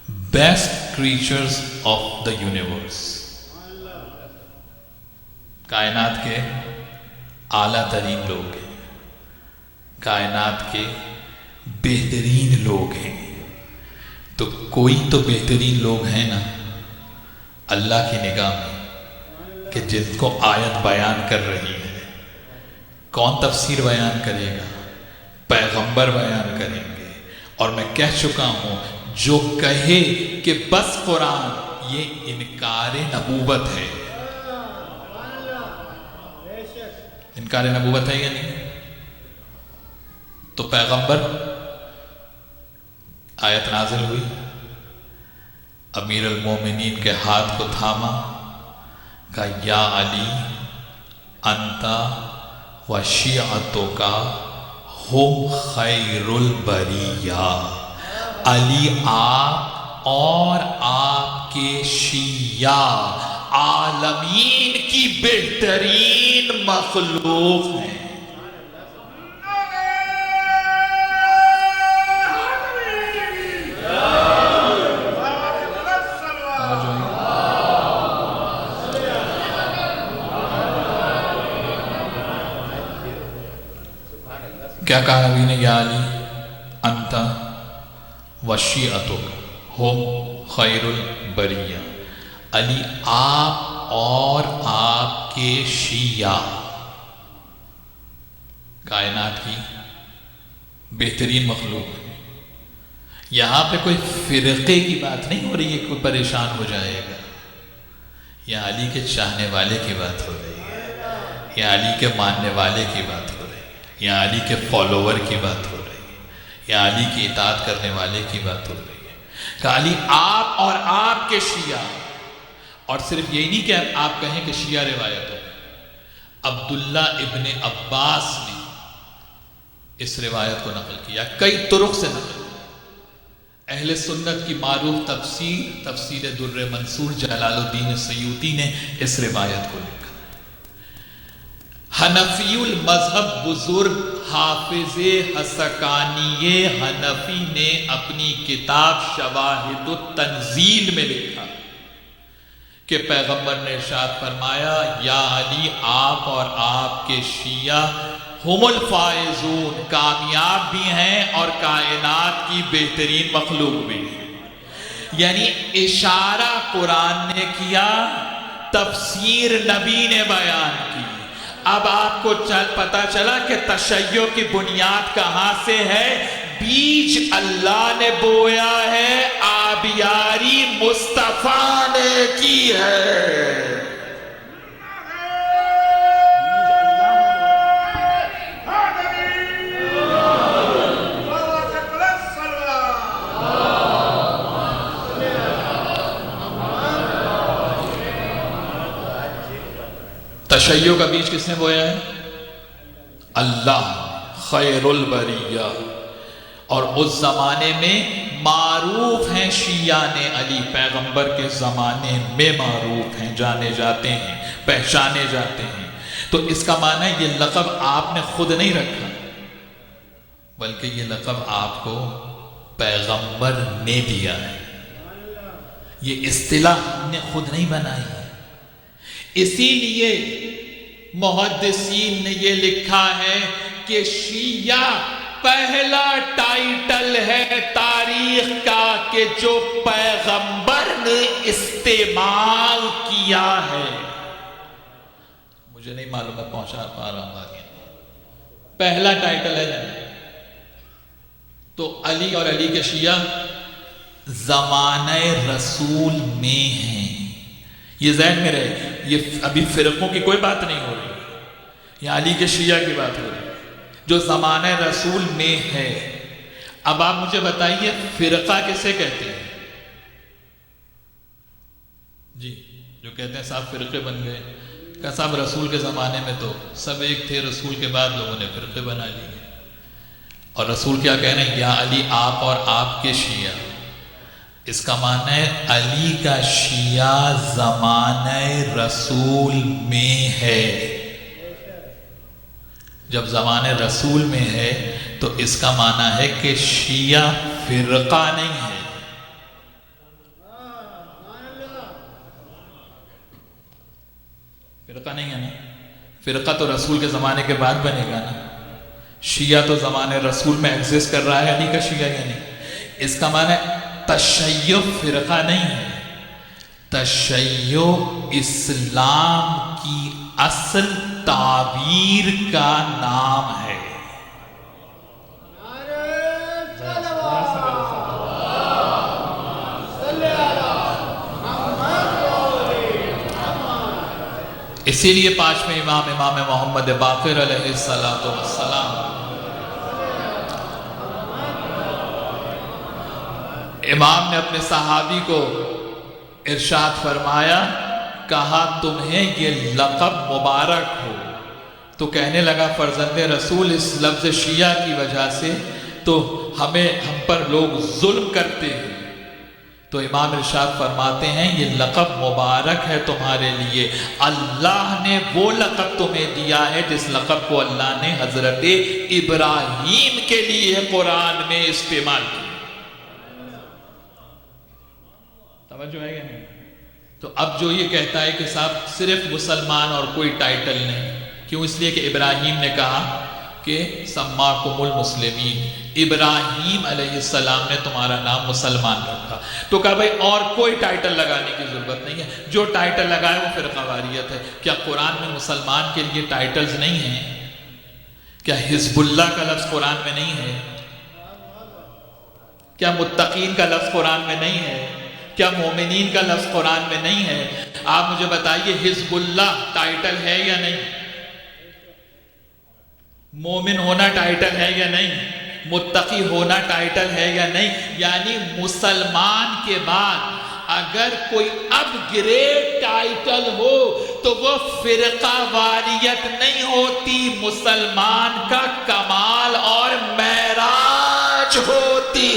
S6: best creatures of the universe, کائنات کے اعلیٰ ترین لوگ ہیں، کائنات کے بہترین لوگ ہیں۔ تو کوئی تو بہترین لوگ ہیں نا اللہ کی نگاہ میں کہ جن کو آیت بیان کر رہی ہے۔ کون تفسیر بیان کرے گا؟ پیغمبر بیان کریں گے۔ اور میں کہہ چکا ہوں، جو کہے کہ بس قرآن، یہ انکار نبوت ہے۔ انکار نبوت ہے یا نہیں؟ تو پیغمبر، آیت نازل ہوئی، امیر المومنین کے ہاتھ کو تھاما، کہا یا علی انتا و شیعتک ہم خیر البریہ، علی آپ اور آپ کے شیعہ عالمین کی بہترین مخلوق ہیں۔ کیا کہا نبی نے؟ یا علی انتا و شیعتک ہم خیر البریہ، علی آپ اور آپ کے شیعہ کائنات کی بہترین مخلوق۔ یہاں پہ کوئی فرقے کی بات نہیں ہو رہی ہے، کوئی پریشان ہو جائے گا۔ یہاں علی کے چاہنے والے کی بات ہو رہی ہے، یہاں علی کے ماننے والے کی بات ہو رہی ہے، یہاں علی کے فالوور کی بات ہو رہی ہے، یہاں علی کی اطاعت کرنے والے کی بات ہو رہی ہے کہ علی آپ اور آپ کے شیعہ۔ اور صرف یہی نہیں کہ آپ کہیں کہ شیعہ روایت ہو، عبداللہ ابن عباس نے اس روایت کو نقل کیا، کئی طرق سے نقل کیا۔ اہل سنت کی معروف تفسیر در منصور جلال الدین سیوطی نے اس روایت کو لکھا۔ حنفی المذہب بزرگ حافظ حسکانی حنفی نے اپنی کتاب شواہد التنزیل میں لکھا کہ پیغمبر نے ارشاد فرمایا یا علی آپ اور آپ کے شیعہ ہم الفائزون کامیاب بھی ہیں اور کائنات کی بہترین مخلوق بھی ہیں. یعنی اشارہ قرآن نے کیا، تفسیر نبی نے بیان کی. اب آپ کو پتا چلا کہ تشیع کی بنیاد کہاں سے ہے. بیج اللہ نے بویا ہے، آبیاری مصطفیٰ نے کی ہے. تشیع کا بیج کس نے بویا ہے؟ اللہ خیر البریہ. اور اس زمانے میں معروف ہیں شیعان علی، پیغمبر کے زمانے میں معروف ہیں، جانے جاتے ہیں، پہچانے جاتے ہیں. تو اس کا معنی ہے یہ لقب آپ نے خود نہیں رکھا، بلکہ یہ لقب آپ کو پیغمبر نے دیا ہے. یہ اصطلاح ہم نے خود نہیں بنائی ہے. اسی لیے محدثین نے یہ لکھا ہے کہ شیعہ پہلا ٹائٹل ہے تاریخ کا کہ جو پیغمبر نے استعمال کیا ہے. مجھے نہیں معلوم میں پہنچا پا رہا ہوں آگے. پہلا ٹائٹل ہے تو علی اور علی کے شیعہ زمانہ رسول میں ہیں. یہ ذہن میں رہے، یہ ابھی فرقوں کی کوئی بات نہیں ہو رہی، یہ علی کے شیعہ کی بات ہو رہی جو زمانہ رسول میں ہے. اب آپ مجھے بتائیے فرقہ کسے کہتے ہیں؟ جی جو کہتے ہیں صاحب فرقے بن گئے، کہ صاحب رسول کے زمانے میں تو سب ایک تھے، رسول کے بعد لوگوں نے فرقے بنا لیے. اور رسول کیا کہہ رہے ہیں؟ یا علی آپ اور آپ کے شیعہ. اس کا معنی ہے علی کا شیعہ زمانہ رسول میں ہے. جب زمانہ رسول میں ہے تو اس کا معنی ہے کہ شیعہ فرقہ نہیں ہے. فرقہ نہیں ہے نا. فرقہ تو رسول کے زمانے کے بعد بنے گا نا. شیعہ تو زمانے رسول میں ایگزسٹ کر رہا ہے علی کا شیعہ یا نہیں. اس کا معنی ہے تشیع فرقہ نہیں ہے. تشیع اسلام کی اصل تعبیر کا نام ہے. اسی لیے پانچویں امام محمد باقر علیہ السلام امام نے اپنے صحابی کو ارشاد فرمایا، کہا تمہیں یہ لقب مبارک ہو. تو کہنے لگا فرزند رسول اس لفظ شیعہ کی وجہ سے تو ہم پر لوگ ظلم کرتے ہیں. تو امام ارشاد فرماتے ہیں یہ لقب مبارک ہے تمہارے لیے. اللہ نے وہ لقب تمہیں دیا ہے جس لقب کو اللہ نے حضرت ابراہیم کے لیے قرآن میں استعمال کیا. سمجھ ہے یا نہیں؟ تو اب جو یہ کہتا ہے کہ صاحب صرف مسلمان اور کوئی ٹائٹل نہیں، کیوں؟ اس لیے کہ ابراہیم نے کہا کہ سماکم المسلمین، ابراہیم علیہ السلام نے تمہارا نام مسلمان رکھا. تو کہا بھائی اور کوئی ٹائٹل لگانے کی ضرورت نہیں ہے، جو ٹائٹل لگائے وہ فرقہ واریت ہے. کیا قرآن میں مسلمان کے لیے ٹائٹلز نہیں ہیں؟ کیا حزب اللہ کا لفظ قرآن میں نہیں ہے؟ کیا متقین کا لفظ قرآن میں نہیں ہے؟ کیا مومنین کا لفظ قرآن میں نہیں ہے؟ آپ مجھے بتائیے حزب اللہ ٹائٹل ہے یا نہیں؟ مومن ہونا ٹائٹل ہے یا نہیں؟ متقی ہونا ٹائٹل ہے یا نہیں؟ یعنی مسلمان کے بعد اگر کوئی اپ گریڈ ٹائٹل ہو تو وہ فرقہ واریت نہیں ہوتی، مسلمان کا کمال اور معراج ہوتی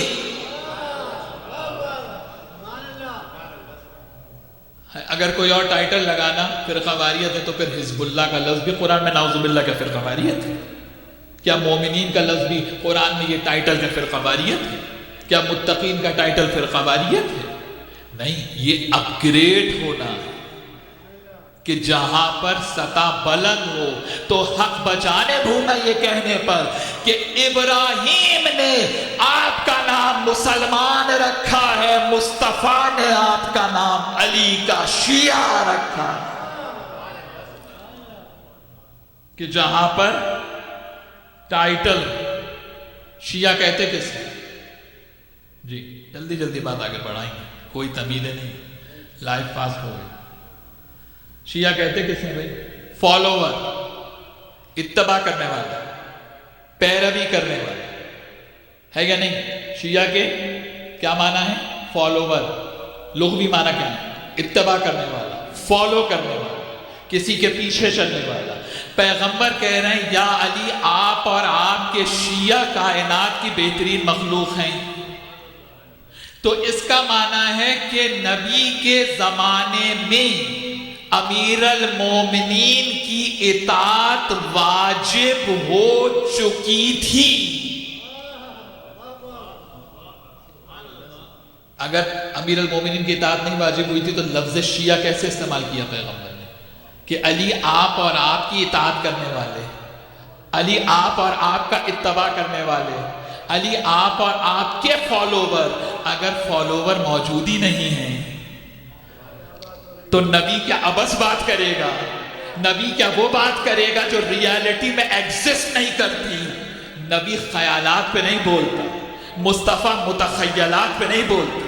S6: اگر کوئی اور ٹائٹل لگانا فرقہ واریت ہے تو پھر حزب اللہ کا لفظ بھی قرآن میں نعوذ باللہ کا فرقہ واریت ہے؟ کیا مومنین کا لفظ بھی قرآن میں یہ ٹائٹل کا فرقہ واریت ہے؟ کیا متقین کا ٹائٹل فرقہ واریت ہے؟ نہیں، یہ اپ گریڈ ہونا کہ جہاں پر سطح بلند ہو تو حق بچانے بھونا یہ کہنے پر کہ ابراہیم نے آپ کا نام مسلمان رکھا ہے، مصطفیٰ نے آپ کا نام علی کا شیعہ رکھا، کہ جہاں پر ٹائٹل شیعہ کہتے کس ہے؟ جی جلدی جلدی بات آگے بڑھائیں گے، کوئی تمیدیں نہیں، لائف فاسٹ ہو گئی۔ شیعہ کہتے کس ہیں بھائی؟ فالوور، اتباع کرنے والا، پیروی کرنے والا ہے یا نہیں؟ شیعہ کے کیا معنی ہے؟ فالوور، لغوی معنی کیا ہے؟ اتباع کرنے والا، فالو کرنے والا، کسی کے پیچھے چلنے والا۔ پیغمبر کہہ رہے ہیں یا علی آپ اور آپ کے شیعہ کائنات کی بہترین مخلوق ہیں، تو اس کا معنی ہے کہ نبی کے زمانے میں امیر المومنین کی اطاعت واجب ہو چکی تھی۔ اگر امیر المومنین کی اطاعت نہیں واجب ہوئی تھی تو لفظ شیعہ کیسے استعمال کیا پیغمبر نے؟ کہ علی آپ اور آپ کی اطاعت کرنے والے، علی آپ اور آپ کا اتباع کرنے والے، علی آپ اور آپ کے فالوور۔ اگر فالوور موجود ہی نہیں ہیں تو نبی کیا عبث بات کرے گا؟ نبی کیا وہ بات کرے گا جو ریالٹی میں ایگزسٹ نہیں کرتی؟ نبی خیالات پہ نہیں بولتا، مصطفیٰ متخیلات پہ نہیں بولتے،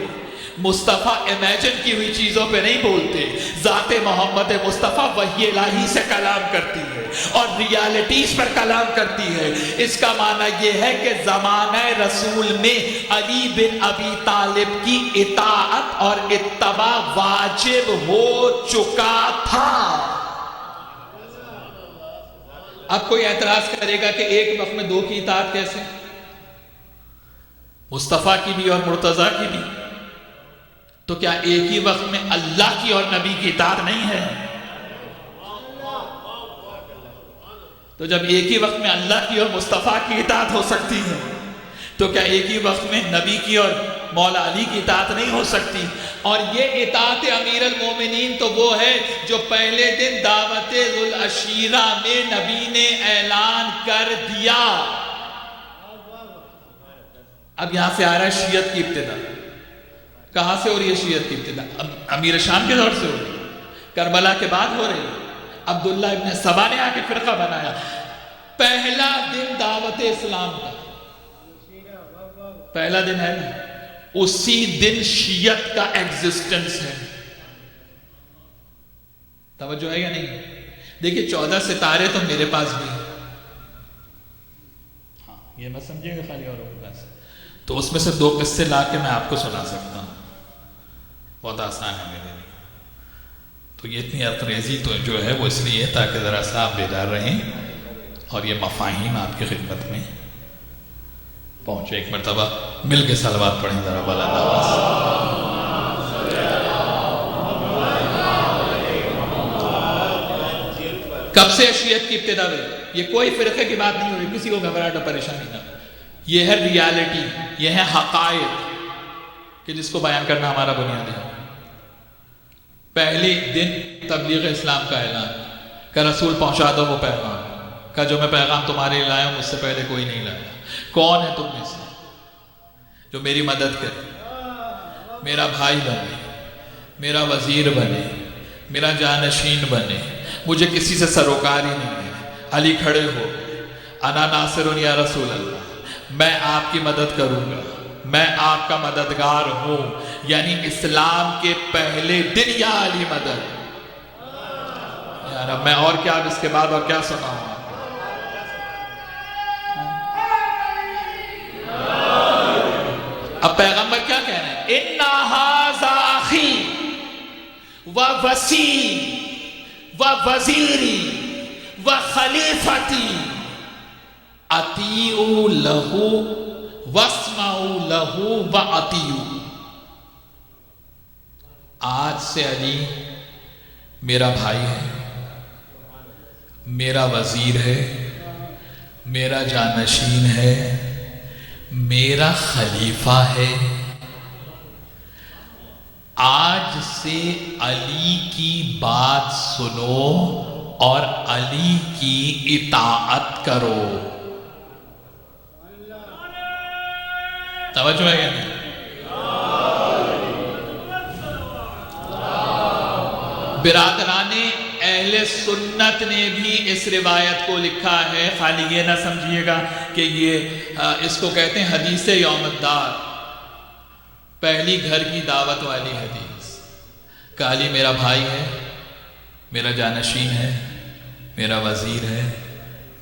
S6: مصطفیٰ امیجن کی ہوئی چیزوں پہ نہیں بولتے۔ ذات محمد مصطفیٰ وحی الہی سے کلام کرتی ہے اور ریالٹیز پر کلام کرتی ہے۔ اس کا معنی یہ ہے کہ زمانہ رسول میں علی بن ابی طالب کی اطاعت اور اتباع واجب ہو چکا تھا۔ اب کوئی اعتراض کرے گا کہ ایک وقت میں دو کی اطاعت کیسے؟ مصطفیٰ کی بھی اور مرتضیٰ کی بھی، تو کیا ایک ہی وقت میں اللہ کی اور نبی کی اطاعت نہیں ہے؟ تو جب ایک ہی وقت میں اللہ کی اور مصطفیٰ کی اطاعت ہو سکتی ہے تو کیا ایک ہی وقت میں نبی کی اور مولا علی کی اطاعت نہیں ہو سکتی؟ اور یہ اطاعت امیر المومنین تو وہ ہے جو پہلے دن دعوت ذوالعشیرہ میں نبی نے اعلان کر دیا۔ اب یہاں سے آ رہا ہے شیعت کی ابتدا۔ کہاں سے ہو رہی ہے شیعت کی ابتدا؟ امیر شام کے دور سے ہو رہی ہے، کربلا کے بعد ہو رہی ہے۔ عبداللہ ابن سبا نے آ کے فرقہ بنایا۔ پہلا دن دعوت اسلام کا پہلا دن ہے نا، اسی دن شیعت کا ایگزسٹنس ہے۔ توجہ ہے یا نہیں؟ دیکھیں 14 ستارے تو میرے پاس بھی ہیں، ہاں یہ مت سمجھے گا خالی اوروں کے پاس، تو اس میں سے 2 قصے لا کے میں آپ کو سنا سکتا ہوں، بہت آسان ہے میرے لیے۔ تو یہ اتنی اتریزی تو جو ہے وہ اس لیے تاکہ ذرا سا آپ بیدار رہیں اور یہ مفاہیم آپ کی خدمت میں پہنچے۔ ایک مرتبہ مل کے صلوات پڑھیں ذرا بلند آواز سے۔ کب سے شیعت کی ابتدا ہوئی؟ یہ کوئی فرقے کی بات نہیں ہو رہی، کسی کو گھبراہٹ اور پریشانی نہ، یہ ہے ریالٹی، یہ ہے حقائق کہ جس کو بیان کرنا ہمارا بنیاد ہے۔ پہلی دن تبلیغ اسلام کا اعلان کہ رسول پہنچا دو وہ پیغام کا جو میں پیغام تمہارے لیے لایا ہوں، مجھ سے پہلے کوئی نہیں لایا۔ کون ہے تم میں سے جو میری مدد کرے، میرا بھائی بنے، میرا وزیر بنے، میرا جانشین بنے، مجھے کسی سے سروکار ہی نہیں ہے۔ علی کھڑے ہو، انا ناصر یا رسول اللہ، میں آپ کی مدد کروں گا، میں آپ کا مددگار ہوں۔ یعنی اسلام کے پہلے دن یا علی مدد۔ یار اب میں اور کیا اس کے بعد اور کیا سناؤں؟ اب پیغمبر کیا کہہ رہے ہیں؟ اِنَّا هَذَا أَخِي وَوَسِيلِ وَوَزِيرِ وَخَلِيفَتِي أَطِيعُوا لَهُ وَاسْمَعُوا لَهُ وَأَطِيعُوا۔ آج سے علی میرا بھائی ہے، میرا وزیر ہے، میرا جانشین ہے، میرا خلیفہ ہے۔ آج سے علی کی بات سنو اور علی کی اطاعت کرو۔ توجہ ہے کیا نہیں؟ برادران اہل سنت نے بھی اس روایت کو لکھا ہے، خالی یہ نہ سمجھیے گا کہ یہ اس کو کہتے ہیں حدیث یوم الدار، پہلی گھر کی دعوت والی حدیث کہ علی میرا بھائی ہے، میرا جانشین ہے، میرا وزیر ہے،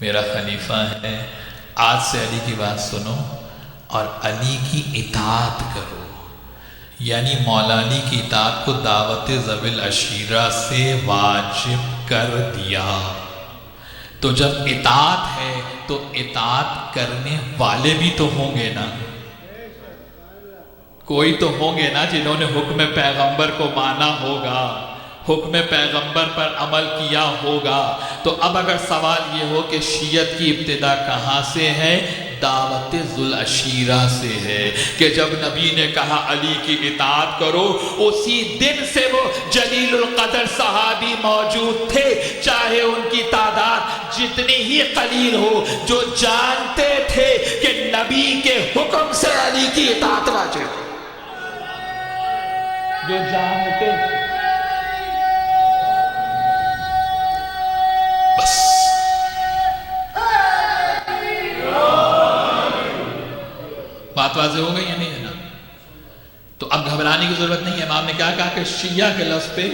S6: میرا خلیفہ ہے۔ آج سے علی کی بات سنو اور علی کی اطاعت کرو۔ یعنی مولا علی کی اطاعت کو دعوت ذوی العشیرہ سے واجب کر دیا۔ تو جب اطاعت ہے تو اطاعت کرنے والے بھی تو ہوں گے نا، کوئی تو ہوں گے نا جنہوں نے حکم پیغمبر کو مانا ہوگا، حکم پیغمبر پر عمل کیا ہوگا۔ تو اب اگر سوال یہ ہو کہ شیعت کی ابتدا کہاں سے ہے، دعوت ذو العشیرہ سے ہے کہ جب نبی نے کہا علی کی اطاعت کرو، اسی دن سے وہ جلیل القدر صحابی موجود تھے، چاہے ان کی تعداد جتنی ہی قلیل ہو، جو جانتے تھے کہ نبی کے حکم سے علی کی اطاعت واجب ہے، جو جانتے تھے۔ بس بات واضح ہو گئی یا نہیں ہے نا؟ تو اب گھبرانے کی ضرورت نہیں ہے۔ امام نے کیا کہا کہ شیعہ کے لفظ پہ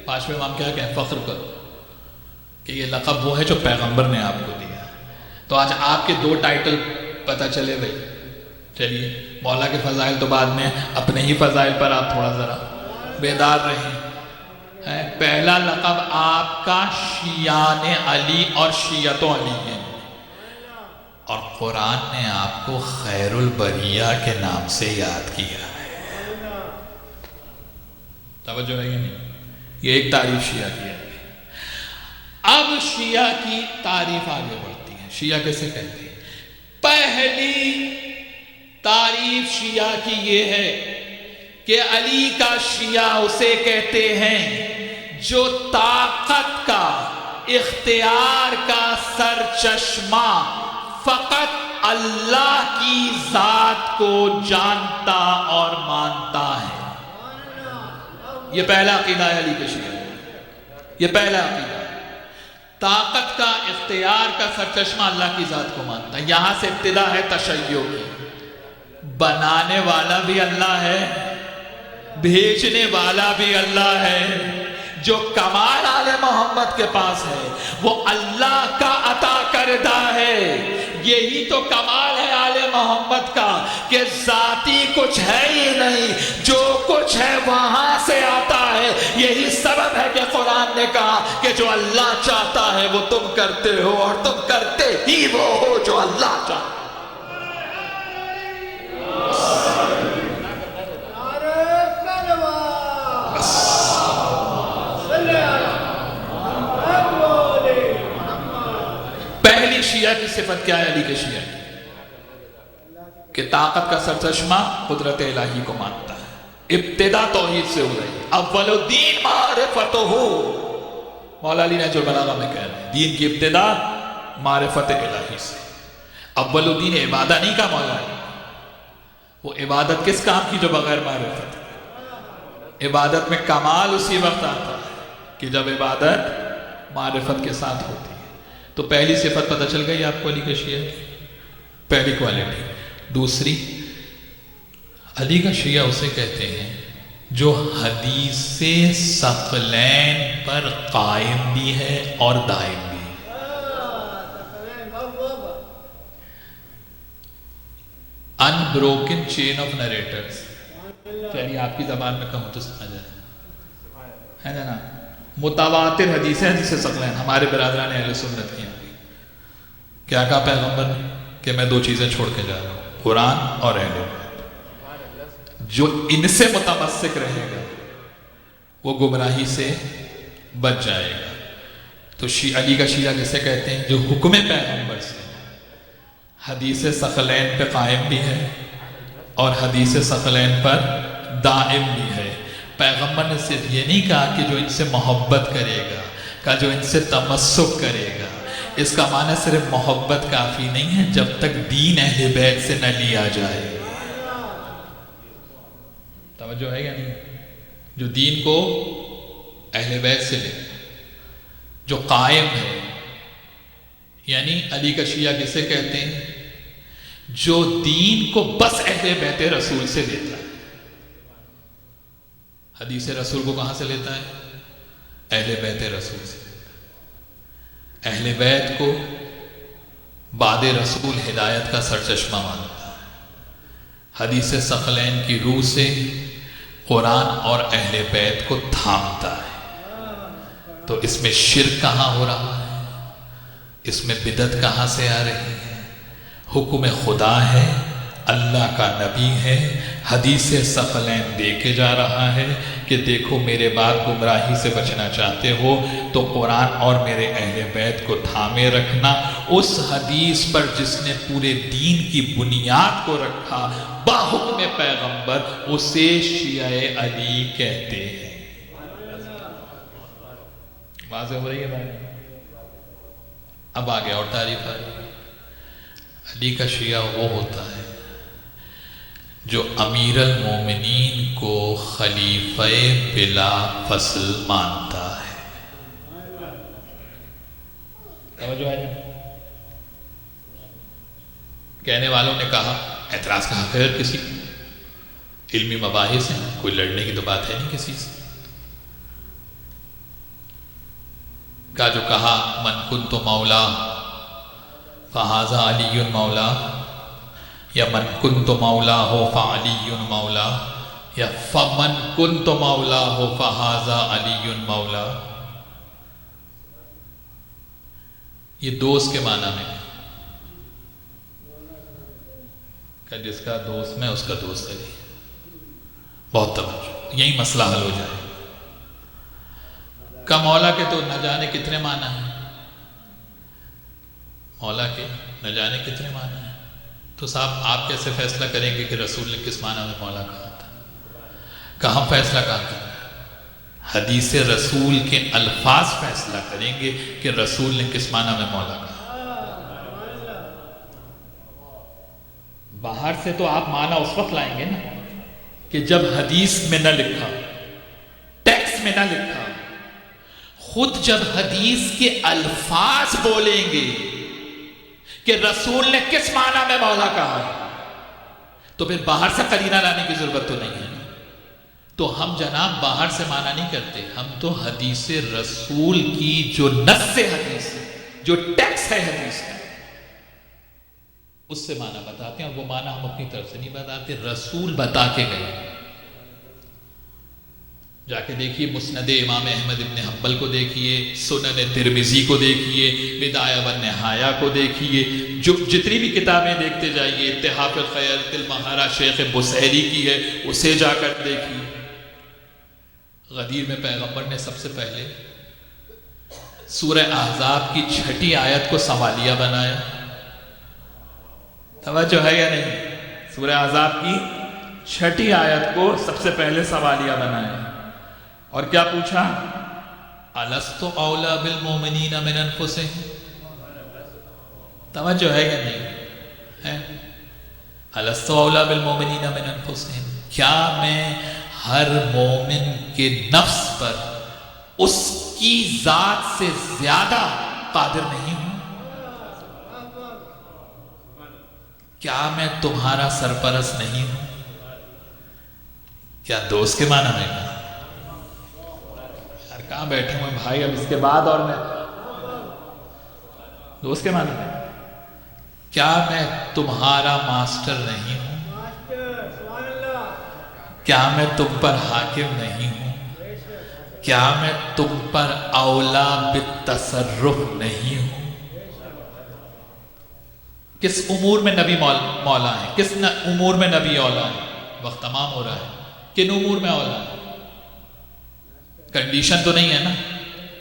S6: پانچویں امام کیا کہیں، فخر کرو کہ یہ لقب وہ ہے جو پیغمبر نے آپ کو دیا۔ تو آج آپ کے دو ٹائٹل پتہ چلے بھائی، چلیے مولا کے فضائل تو بعد میں، اپنے ہی فضائل پر آپ تھوڑا ذرا بیدار رہیں۔ پہلا لقب آپ کا شیعان علی اور شیعت علی ہے، اور قرآن نے آپ کو خیر البریہ کے نام سے یاد کیا ہے۔ توجہ ہے کہ نہیں؟ یہ ایک تعریف شیعہ کی ہے۔ اب شیعہ کی تعریف آگے بڑھتی ہے۔ شیعہ کیسے کہتے ہیں؟ پہلی تعریف شیعہ کی یہ ہے کہ علی کا شیعہ اسے کہتے ہیں جو طاقت کا، اختیار کا سرچشمہ فقط اللہ کی ذات کو جانتا اور مانتا ہے۔ یہ پہلا عقیدہ ہے علی کے شیعہ، یہ پہلا عقیدہ۔ طاقت کا، اختیار کا سرچشمہ اللہ کی ذات کو مانتا ہے۔ یہاں سے ابتدا ہے تشیع کی۔ بنانے والا بھی اللہ ہے، بھیجنے والا بھی اللہ ہے۔ جو کمال آل محمد کے پاس ہے وہ اللہ کا عطا کردہ ہے۔ یہی تو کمال ہے آل محمد کا کہ ذاتی کچھ ہے ہی نہیں، جو کچھ ہے وہاں سے آتا ہے۔ یہی سبب ہے کہ قرآن نے کہا کہ جو اللہ چاہتا ہے وہ تم کرتے ہو، اور تم کرتے ہی وہ ہو جو اللہ چاہتا ہے۔ پہلی شیعہ کی صفت کیا ہے علی کے شیعہ کی؟ کہ طاقت کا سرچشمہ قدرت الہی کو مانتا ہے۔ ابتدا توحید سے ہو رہی ہے۔ اول الدین معرفت ہو، مولا علی نہج البلاغہ میں کہہ رہے ہیں دین کی ابتدا معرفت الہی سے۔ اول الدین عبادہ نہیں کہا مولا علی، وہ عبادت کس کام کی جو بغیر معرفت ہے؟ عبادت میں کمال اسی وقت آتا ہے کہ جب عبادت معرفت کے ساتھ ہوتی ہے۔ تو پہلی صفت پتہ چل گئی آپ کو علی کے شیعہ کی، پہلی کوالٹی۔ دوسری، علی کا شیعہ اسے کہتے ہیں جو حدیث ثقلین پر قائم بھی ہے اور دائم بھی ہے۔ انبروکن چین آف نریٹرز، چلیے آپ کی زبان میں کہوں تو سمجھ ہے نا، متواتر حدیثیں، حدیث ثقلین ہمارے برادران اہل سنت کی ہیں۔ کیا کہا پیغمبر نے کہ میں دو چیزیں چھوڑ کے جا رہا ہوں، قرآن اور اہل بیت۔ جو ان سے متمسک رہے گا وہ گمراہی سے بچ جائے گا۔ تو علی کا شیعہ کسے کہتے ہیں؟ جو حکم پیغمبر سے حدیث ثقلین پہ قائم بھی ہے اور حدیث ثقلین پر دائم بھی ہے۔ پیغمبر نے صرف یہ نہیں کہا کہ جو ان سے محبت کرے گا، کہا جو ان سے تمسک کرے گا۔ اس کا معنی صرف محبت کافی نہیں ہے جب تک دین اہل بیت سے نہ لیا جائے۔ توجہ ہے یا نہیں؟ جو دین کو اہل بیت سے لے، جو قائم ہے، یعنی علی کا شیعہ کسے کہتے ہیں؟ جو دین کو بس اہل بیت رسول سے لیتا ہے۔ حدیث رسول کو کہاں سے لیتا ہے؟ اہل بیت رسول سے۔ اہل بیت کو بعد رسول ہدایت کا سرچشمہ مانتا ہے۔ حدیث ثقلین کی روح سے قرآن اور اہل بیت کو تھامتا ہے۔ تو اس میں شرک کہاں ہو رہا ہے؟ اس میں بدعت کہاں سے آ رہی ہے؟ حکم خدا ہے، اللہ کا نبی ہے، حدیث ثقلین دے کے جا رہا ہے کہ دیکھو میرے بعد گمراہی سے بچنا چاہتے ہو تو قرآن اور میرے اہل بیت کو تھامے رکھنا۔ اس حدیث پر جس نے پورے دین کی بنیاد کو رکھا با حکم پیغمبر، اسے شیعہ علی کہتے ہیں۔ واضح ہو رہی ہے بھائی؟ اب آگے اور تعریف آ رہی ہے۔ علی کا شیعہ وہ ہوتا ہے جو امیر المومنین کو خلیفہ بلا فصل مانتا ہے۔ توجہ ہے؟ کہنے والوں نے کہا اعتراض کہا خیر کسی علمی مباحث ہیں، کوئی لڑنے کی تو بات ہے نہیں کسی سے۔ کا جو کہا من کنت مولا فہذا علی مولا، یا من کنت مولا ہو فعلی مولا، یا فمن کنت مولا ہو فہذا علی مولا، یہ دوست کے معنی میں کہ جس کا دوست میں اس کا دوست علی۔ بہت توجہ، یہی مسئلہ حل ہو جائے۔ کا مولا کے تو نہ جانے کتنے معنی ہیں، مولا کے نہ جانے کتنے معنی ہیں۔ تو صاحب آپ کیسے فیصلہ کریں گے کہ رسول نے کس معنی میں مولا کہا تھا؟ کہاں فیصلہ کہاں کریں؟ حدیث رسول کے الفاظ فیصلہ کریں گے کہ رسول نے کس معنی میں مولا کہا۔ باہر سے تو آپ معنی اس وقت لائیں گے نا کہ جب حدیث میں نہ لکھا، ٹیکسٹ میں نہ لکھا، خود جب حدیث کے الفاظ بولیں گے کہ رسول نے کس معنی میں مولا کہا تو پھر باہر سے قرینہ لانے کی ضرورت تو نہیں ہے۔ تو ہم جناب باہر سے معنی نہیں کرتے، ہم تو حدیث رسول کی جو نص حدیث ہے، جو ٹیکسٹ ہے حدیث کا، اس سے معنی بتاتے ہیں، اور وہ معنی ہم اپنی طرف سے نہیں بتاتے، رسول بتا کے گئے۔ جا کے دیکھیے مسند امام احمد ابن حنبل کو دیکھیے، سنن ترمذی کو دیکھیے، بدایہ والنہایہ کو دیکھیے، جو جتنی بھی کتابیں دیکھتے جائیے، اتحاف الخیرۃ المہارہ شیخ بصیری کی ہے، اسے جا کر دیکھیے۔ غدیر میں پیغمبر نے سب سے پہلے سورہ احزاب کی 6 آیت کو سوالیہ بنایا۔ توجہ ہے یا نہیں؟ سورہ احزاب کی 6 آیت کو سب سے پہلے سوالیہ بنایا، اور کیا پوچھا؟ الستُ اولیٰ بالمؤمنین من انفسہم۔ توجہ ہے یا نہیں؟ الستُ اولیٰ بالمؤمنین من انفسہم، کیا میں ہر مومن کے نفس پر اس کی ذات سے زیادہ قادر نہیں ہوں؟ کیا میں تمہارا سرپرست نہیں ہوں؟ کیا دوست کے معنی میں کہا؟ کہاں بیٹھے ہوئے بھائی، اب اس کے بعد اور میں دوست کے معنی میں، کیا میں تمہارا ماسٹر نہیں ہوں؟ کیا میں تم پر حاکم نہیں ہوں؟ کیا میں تم پر اولا بالتصرف نہیں ہوں؟ کس امور میں نبی مولا ہے؟ کس امور میں نبی اولا ہے؟ وقت تمام ہو رہا ہے، کن امور میں اولا ہے؟ کنڈیشن تو نہیں ہے نا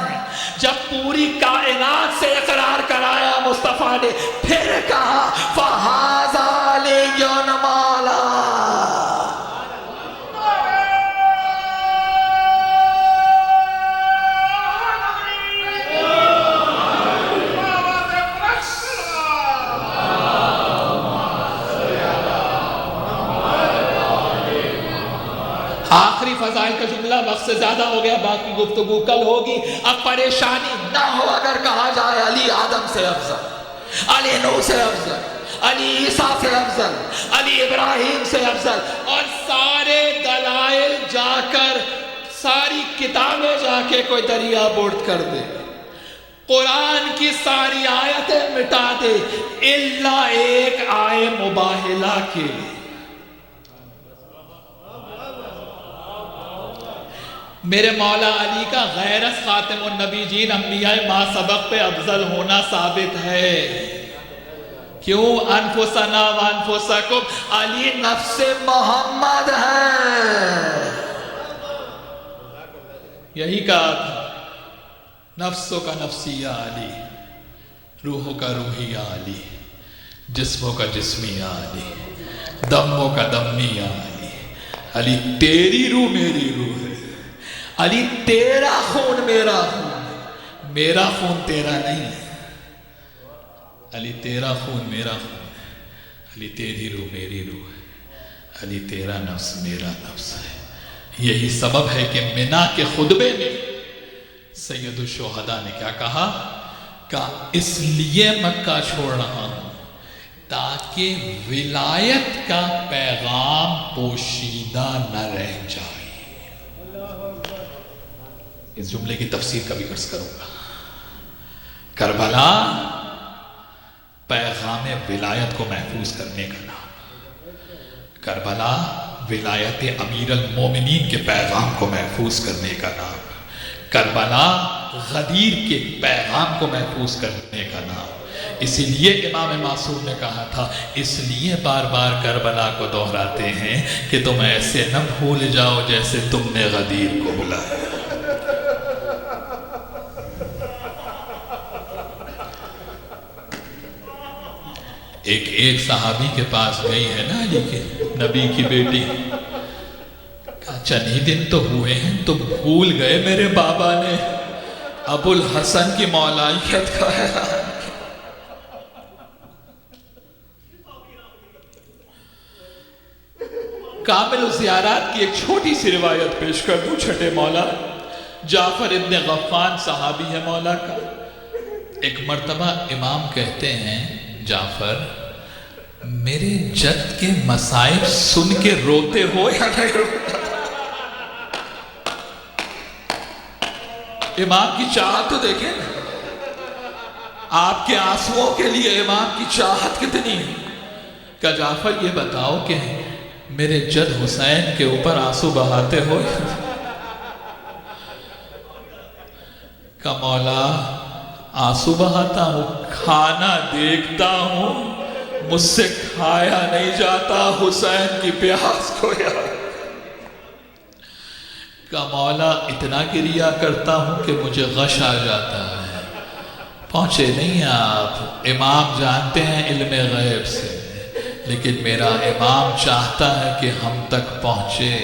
S6: ہیں. جب پوری کائنات سے اقرار کرایا مصطفیٰ نے پھر کہا فَهَذَا عَلِيٌّ مَوْلَا. آخری فضائل کا جملہ وقت سے زیادہ ہو گیا، باقی گفتگو کل ہوگی. اب پریشانی نہ ہو اگر کہا جائے علی آدم سے افضل، علی نوح سے افضل، علی عیسیٰ سے افضل، علی ابراہیم سے افضل، اور سارے دلائل جا کر ساری کتابیں جا کے کوئی دریا بورڈ کر دے، قرآن کی ساری آیتیں مٹا دے الا ایک آئے مباہلہ کے. میرے مولا علی کا غیرت خاتم النبیین انبیاء ما سبق پہ افضل ہونا ثابت ہے. کیوں؟ انفسنا وانفسکم، علی نفس محمد ہے. یہی کہا تھا نفسوں کا نفسی یا علی، روحوں کا روحی یا علی، جسموں کا جسمی یا علی، دموں کا دمی یا علی. علی تیری روح میری روح ہے، علی تیرا خون میرا خون، میرا خون تیرا نہیں ہے. علی تیرا خون میرا خون ہے، علی تیری روح میری روح ہے، علی تیرا نفس میرا نفس ہے. یہی سبب ہے کہ منا کے خطبے میں سید الشہداء نے کیا کہا کہ اس لیے مکہ چھوڑ رہا ہوں تاکہ ولایت کا پیغام پوشیدہ نہ رہ جائے. اس جملے کی تفسیر کبھی عرض کروں گا. کربلا پیغام ولایت کو محفوظ کرنے کا نام، کربلا ولایت امیر المومنین کے پیغام کو محفوظ کرنے کا نام، کربلا غدیر کے پیغام کو محفوظ کرنے کا نام. اسی لیے امام معصوم نے کہا تھا اس لیے بار بار کربلا کو دہراتے ہیں کہ تم ایسے نہ بھول جاؤ جیسے تم نے غدیر کو بلایا. ایک صحابی کے پاس گئی ہے نا علی کے نبی کی بیٹی، کہا چند ہی دن تو ہوئے ہیں تو بھول گئے میرے بابا نے ابو الحسن کی مولائیت کا اعلان. کامل الزیارات کی ایک چھوٹی سی روایت پیش کر دوں. چھٹے مولا جعفر ابن غفان صحابی ہے مولا کا. ایک مرتبہ امام کہتے ہیں جعفر میرے جد کے مصائب سن کے روتے ہو یا نہیں روتے؟ امام کی چاہت تو دیکھیں نا، آپ کے آنسوؤں کے لیے امام کی چاہت کتنی ہے. کہ جعفر یہ بتاؤ کہ میرے جد حسین کے اوپر آنسو بہاتے ہو؟ کہ مولا آنسو بہاتا ہوں، کھانا دیکھتا ہوں مجھ سے کھایا نہیں جاتا، حسین کی پیاس کو یاد. کہ مولا اتنا گریا کرتا ہوں کہ مجھے غش آ جاتا ہے. پہنچے نہیں آپ، امام جانتے ہیں علم غیب سے، لیکن میرا امام چاہتا ہے کہ ہم تک پہنچے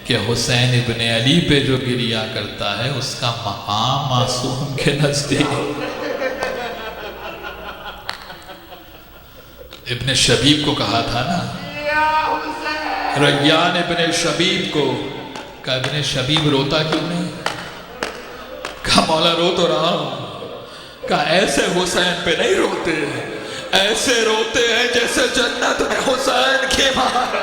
S6: کہ حسین ابن علی پہ جو گریا کرتا ہے اس کا مقام معصوم کے نزدیک. ابن شبیب کو کہا تھا نا، ریان ابن شبیب کو، کہ ابن شبیب روتا کیوں نہیں؟ کہا مولا رو تو رہا ہوں. کہا ایسے حسین پہ نہیں روتے، ایسے روتے ہیں جیسے جنت میں حسین کی مار.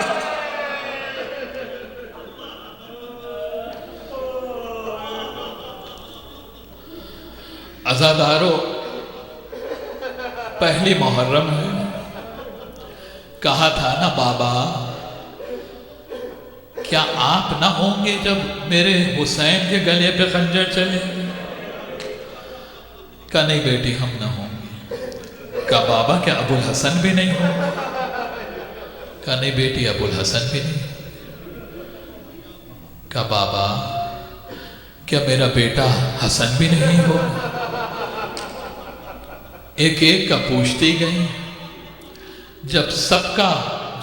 S6: عزادارو پہلی محرم ہے، کہا تھا نا بابا کیا آپ نہ ہوں گے جب میرے حسین کے گلے پہ خنجر چلے؟ کہا نہیں بیٹی ہم نہ ہوں گے. کہا بابا کیا ابو الحسن بھی نہیں ہوں؟ کہا نہیں بیٹی ابو الحسن بھی نہیں. کہا بابا کیا میرا بیٹا حسن بھی نہیں ہو؟ ایک ایک کا پوچھتی گئی. جب سب کا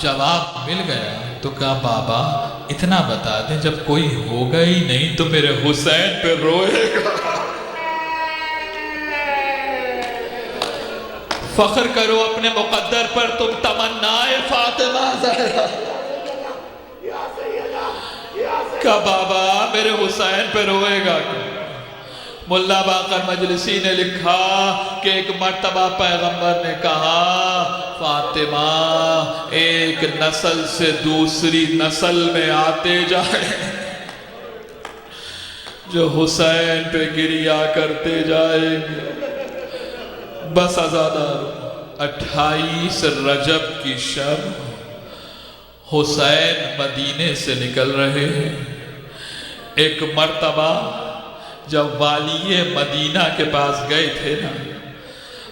S6: جواب مل گیا تو کہا بابا اتنا بتا دیں جب کوئی ہوگا ہی نہیں تو میرے حسین پہ روئے گا. فخر کرو اپنے مقدر پر تم تمنائے فاطمہ زہرا. کہا بابا میرے حسین پہ روئے گا. ملا باقر مجلسی نے لکھا کہ ایک مرتبہ پیغمبر نے کہا فاطمہ ایک نسل سے دوسری نسل میں آتے جائیں جو حسین پہ گریا کرتے جائیں گے. بس آزادار 28 رجب کی شب حسین مدینے سے نکل رہے ہیں. ایک مرتبہ جب والی مدینہ کے پاس گئے تھے نا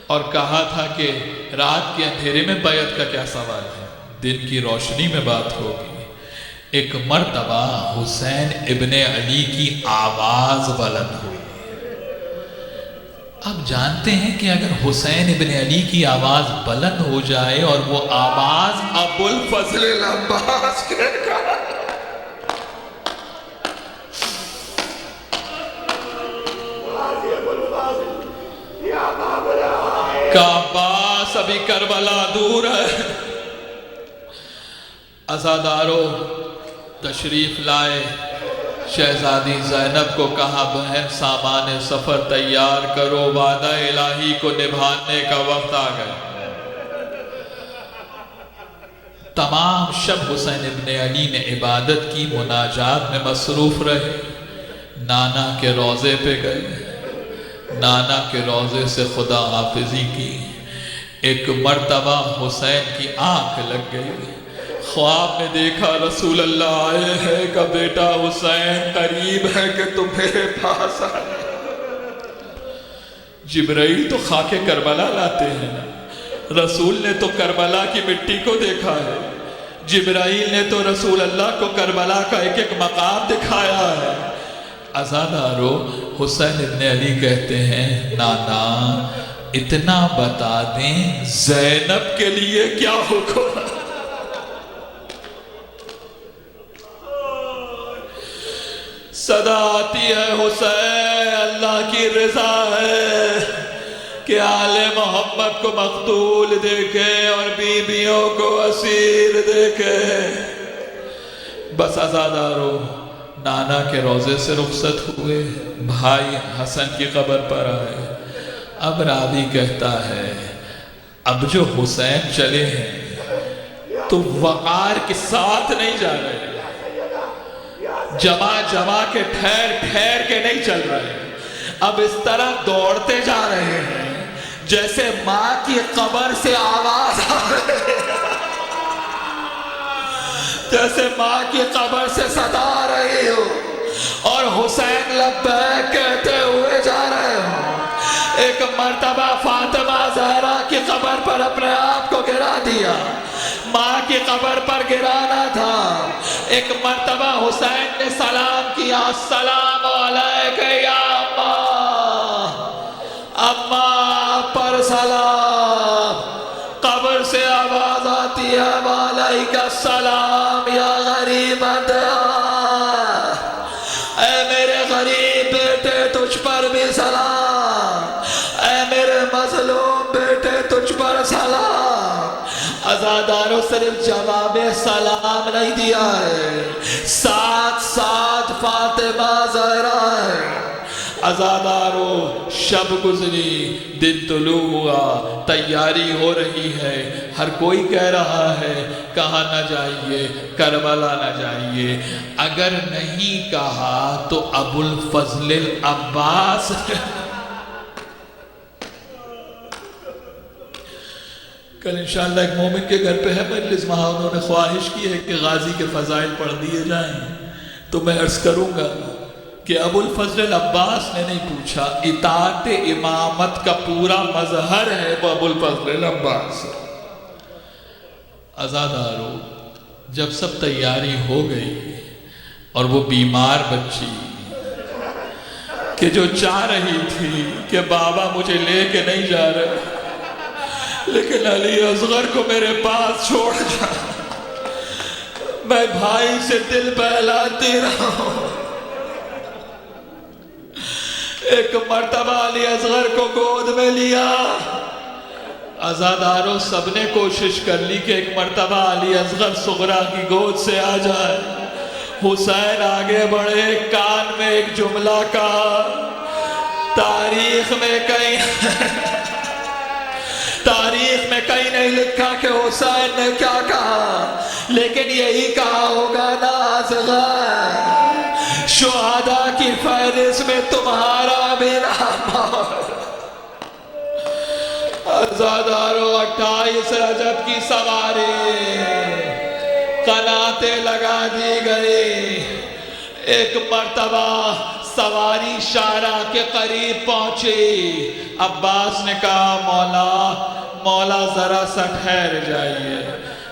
S6: اور کہا تھا کہ رات کے اندھیرے میں بیعت کا کیا سوال ہے، دن کی روشنی میں بات ہوگی. ایک مرتبہ حسین ابن علی کی آواز بلند ہوئی. اب جانتے ہیں کہ اگر حسین ابن علی کی آواز بلند ہو جائے اور وہ آواز ابو الفضل العباس کے عباس ابھی کربلا دور ہے. عزادارو تشریف لائے. شہزادی زینب کو کہا بہن سامان سفر تیار کرو، وعدہ الہی کو نبھانے کا وقت آ گیا. تمام شب حسین ابن علی نے عبادت کی، مناجات میں مصروف رہے. نانا کے روضے پہ گئے، نانا کے روضے سے خدا حافظی کی. ایک مرتبہ حسین کی آنکھ لگ گئی. خواب میں دیکھا رسول اللہ آئے ہیں کہ بیٹا حسین قریب ہے کہ تمہیں پاس آئے. جبرائیل تو خاک کربلا لاتے ہیں، رسول نے تو کربلا کی مٹی کو دیکھا ہے. جبرائیل نے تو رسول اللہ کو کربلا کا ایک ایک مقام دکھایا ہے. عزادارو حسین ابن علی کہتے ہیں نانا اتنا بتا دیں زینب کے لیے کیا حکم ہے. صدا آتی ہے حسین اللہ کی رضا ہے کہ آل محمد کو مقتول دیکھے اور بیویوں کو اسیر دیکھے. بس عزادارو نانا کے روضے سے رخصت ہوئے، بھائی حسن کی قبر پر آئے. اب راوی کہتا ہے اب جو حسین چلے ہیں تو وقار کے ساتھ نہیں جا رہے، جمع کے ٹھہر کے نہیں چل رہے. اب اس طرح دوڑتے جا رہے ہیں جیسے ماں کی قبر سے آواز آ رہی ہے، جیسے ماں کی قبر سے صدا آ رہی ہو اور حسین لبیک کہتے ہوئے جا رہے ہو. ایک مرتبہ فاطمہ زہرا کی قبر پر اپنے آپ کو گرا دیا، ماں کی قبر پر گرانا تھا. ایک مرتبہ حسین نے سلام کیا السلام علیک یا اماں پر سلام. قبر سے آواز آتی ہے وعلیک السلام یا غریب اے میرے غریب بیٹے تجھ پر بھی سلام، اے میرے مظلوم بیٹے تجھ پر سلام. عزاداروں صرف جواب سلام نہیں دیا ہے، ساتھ ساتھ فاطمہ زہرا ہے. عزادارو شب گزری، دن طلوع ہوا، تیاری ہو رہی ہے. ہر کوئی کہہ رہا ہے کہاں نہ جائیے، کربلا نہ جائیے. اگر نہیں کہا تو ابو الفضل العباس کل انشاءاللہ ایک مومن کے گھر پہ ہے مجلس، وہاں انہوں نے خواہش کی ہے کہ غازی کے فضائل پڑھ دیے جائیں. تو میں عرض کروں گا کہ ابو الفضل العباس نے نہیں پوچھا، اطاعت امامت کا پورا مظہر ہے وہ ابو الفضل العباس. عزادارو جب سب تیاری ہو گئی اور وہ بیمار بچی کہ جو چاہ رہی تھی کہ بابا مجھے لے کے نہیں جا رہے لیکن علی اصغر کو میرے پاس چھوڑ جا، میں بھائی سے دل بہلاتی رہا ہوں۔ ایک مرتبہ علی اصغر کو گود میں لیا، عزاداروں سب نے کوشش کر لی کہ ایک مرتبہ علی اصغر صغرا کی گود سے آ جائے۔ حسین آگے بڑھے، کان میں ایک جملہ کہا، تاریخ میں کہیں نہیں لکھا کہ حسین نے کیا کہا، لیکن یہی کہا ہوگا نا اصغر، شہداء کی فہرست میں تمہارا بھی نام اور عزاداروں 28 رجب کی سواری قناتیں لگا دی گئی۔ ایک مرتبہ سواری شارع کے قریب پہنچی، عباس نے کہا مولا ذرا سا ٹھہر جائیے۔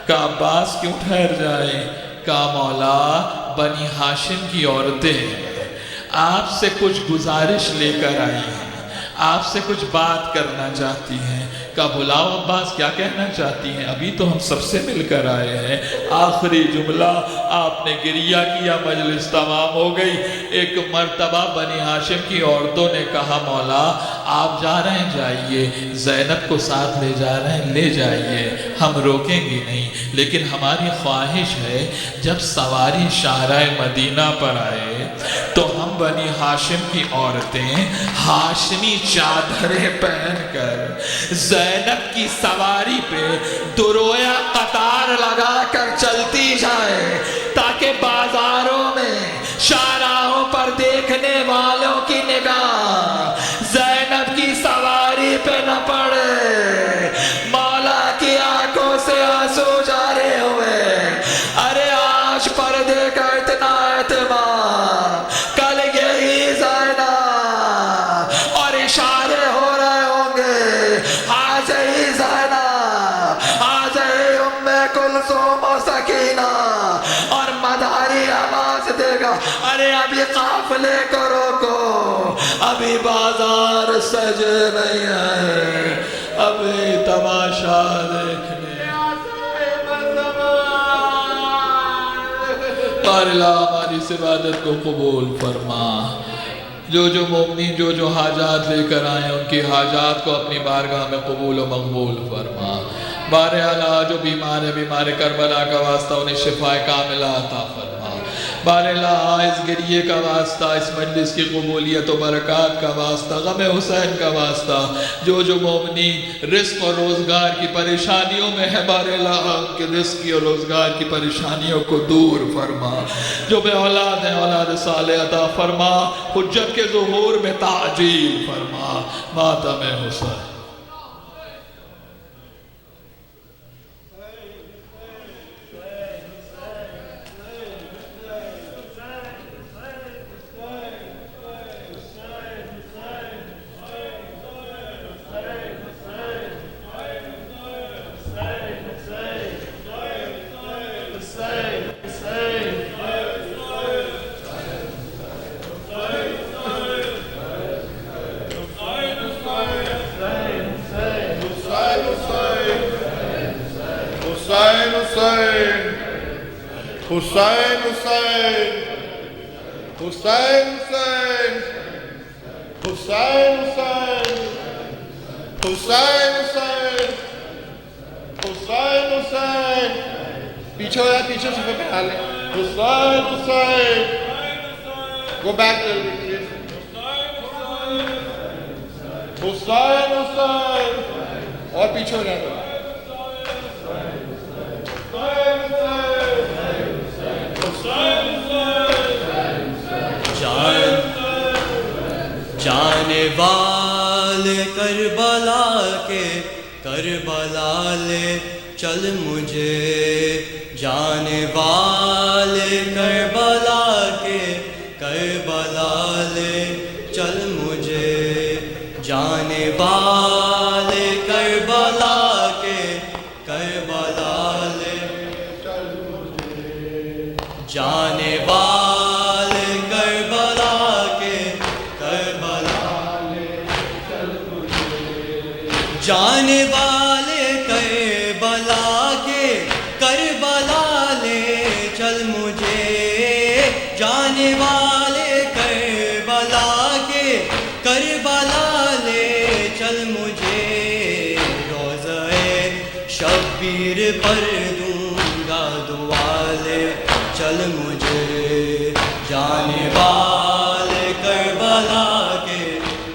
S6: کہا عباس کیوں ٹھہر جائے؟ کہا مولا بنی ہاشم کی عورتیں آپ سے کچھ گزارش لے کر آئی ہیں، آپ سے کچھ بات کرنا چاہتی ہیں۔ کہا بلاؤ عباس، کیا کہنا چاہتی ہیں؟ ابھی تو ہم سب سے مل کر آئے ہیں۔ آخری جملہ آپ نے گریہ کیا، مجلس تمام ہو گئی۔ ایک مرتبہ بنی ہاشم کی عورتوں نے کہا مولا آپ جا رہے ہیں جائیے، زینب کو ساتھ لے جا رہے ہیں لے جائیے، ہم روکیں گے نہیں، لیکن ہماری خواہش ہے جب سواری شاہراہ مدینہ پر آئے تو ہم بنی ہاشم کی عورتیں ہاشمی چادریں پہن کر زینب کی سواری پہ درویا قطار لگا کر چلتی جائیں، تاکہ بازاروں میں شاہراہوں پر دیکھنے والوں کی نگاہ زینب کی سواری پہ نہ پڑے۔ مولا کی آنکھوں سے آنسو جارے ہوئے، ارے آج پردے کا اتنا اہتمام، کل یہی زینب، اور اشارے ہو رہے ہوں گے آج ہی زینب، آج ہی ام کلثوم و سکینہ، اور مداری آواز دے گا ارے ابھی قافلے کو روکو، ابھی بازار سجے نہیں ہے، ابھی تماشا دیکھنے۔ اللہ ہماری اس عبادت کو قبول فرما، جو مومنین جو حاجات لے کر آئیں ان کی حاجات کو اپنی بارگاہ میں قبول و مقبول فرما۔ بارہالہ جو بیمار کربلا کا واسطہ انہیں شفاء کاملہ عطا فرما۔ بارہالہ اس گریے کا واسطہ، اس مجلس کی قبولیت و برکات کا واسطہ، غم حسین کا واسطہ، جو مومنین رزق اور روزگار کی پریشانیوں میں ہے، بارہالہ کے رزق اور روزگار کی پریشانیوں کو دور فرما۔ جو بے اولاد ہیں اولاد صالح عطا فرما، حجت کے ظہور میں تعجیل فرما۔ ماتم حسین۔
S7: حسین حسین حسین حسین حسین حسین حسین حسین حسین پیچھے ہو جائے، پیچھے سے پہ حال ہے۔ حسین حسین گو بیک حسین حسین اور پیچھے ہو جائے۔
S8: جانے والے کربلا کے کربلا لے چل مجھے، جانے والے کربلا کے کربلا لے چل مجھے، جانے والے کربلا کے کربلا لے چل مجھے، جانے والے جانے والے کربلا کے کربلا لے چل مجھے روضۂ شبیر پر دوں گا دعا لے چل مجھے جانے والے کربلا کے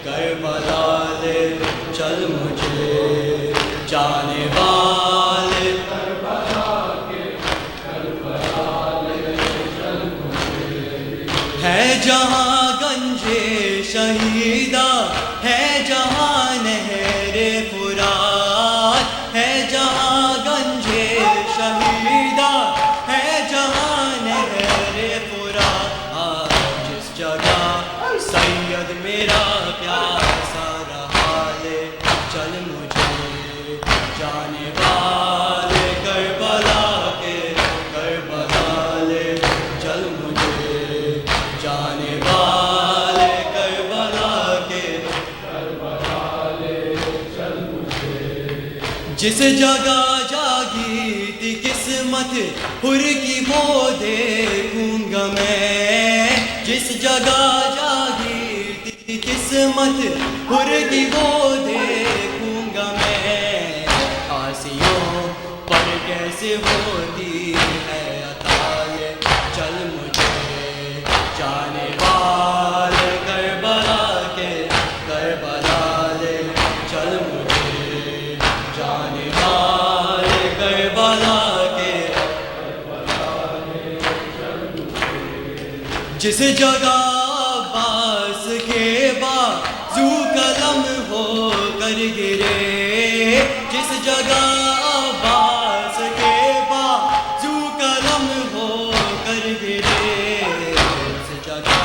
S8: کربلا لے چل مجھے جانے والے کربلا کے کربلا لے چل مجھے ہے جہاں گنجے شہیدہ ہے جہاں نہر فرات ہے جہاں گنجے شہیدہ ہے جہاں نہر فرات جس جگہ سید میرا پیاسا رہا لے چل مجھے جانے والے کربلا کے کربلا لے چل مجھے جانے والے کربلا کے کربلا لے چل مجھے جس جگہ جاگی تھی قسمت حر کی وہ دیکھوں گا میں جس جگہ جاگی تھی قسمت حر کی وہ دیکھوں گا میں آسیوں پر کیسے ہوتی ہے عطا یہ چل مجھے جانے والے کربلا کے کربلا لے چل مجھے جانے والے کربلا کے کربلا لے چل مجھے جس جگہ عباس کے بازو قلم ہو کر گرے جس جگہ عباس کے بازو قلم ہو کر گرے اس جگہ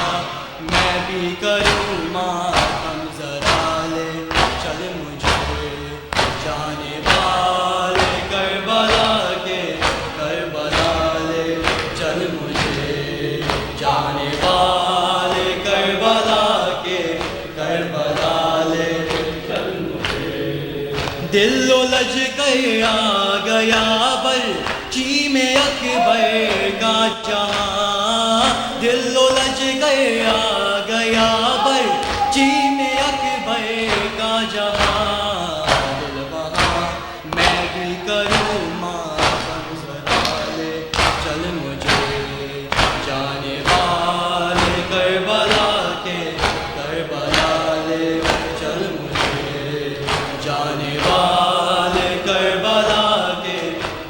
S8: میں بھی کروں ماتم ذرا لے چل مجھے جانے والے کربلا کے کربلا لے چل مجھے جانے والے کربلا کے کربلا لے چل مجھے دل و لج کر آ گیا برچی میں اکبر کا جہاں دل و لج کر آ گیا برچی میں اکبر کا جہاں دل وہاں میں بھی کروں ماتم ذرا لے چل مجھے جانے والے کربلا کے کربلا لے چل مجھے جانے والے کربلا کے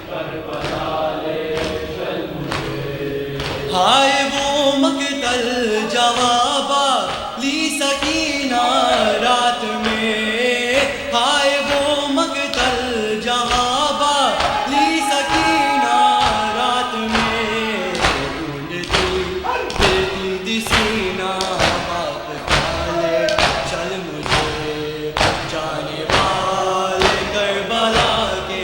S8: کربلا لے چل مجھے ہائے وہ مقتل جہاں بالی سکینہ رات میں ہائے وہ مقتل جہاں بالی سکینہ رات میں ڈھونڈتی دیتی تھی سینہ باپ کالے چل مجھے جانے والے کربلا کے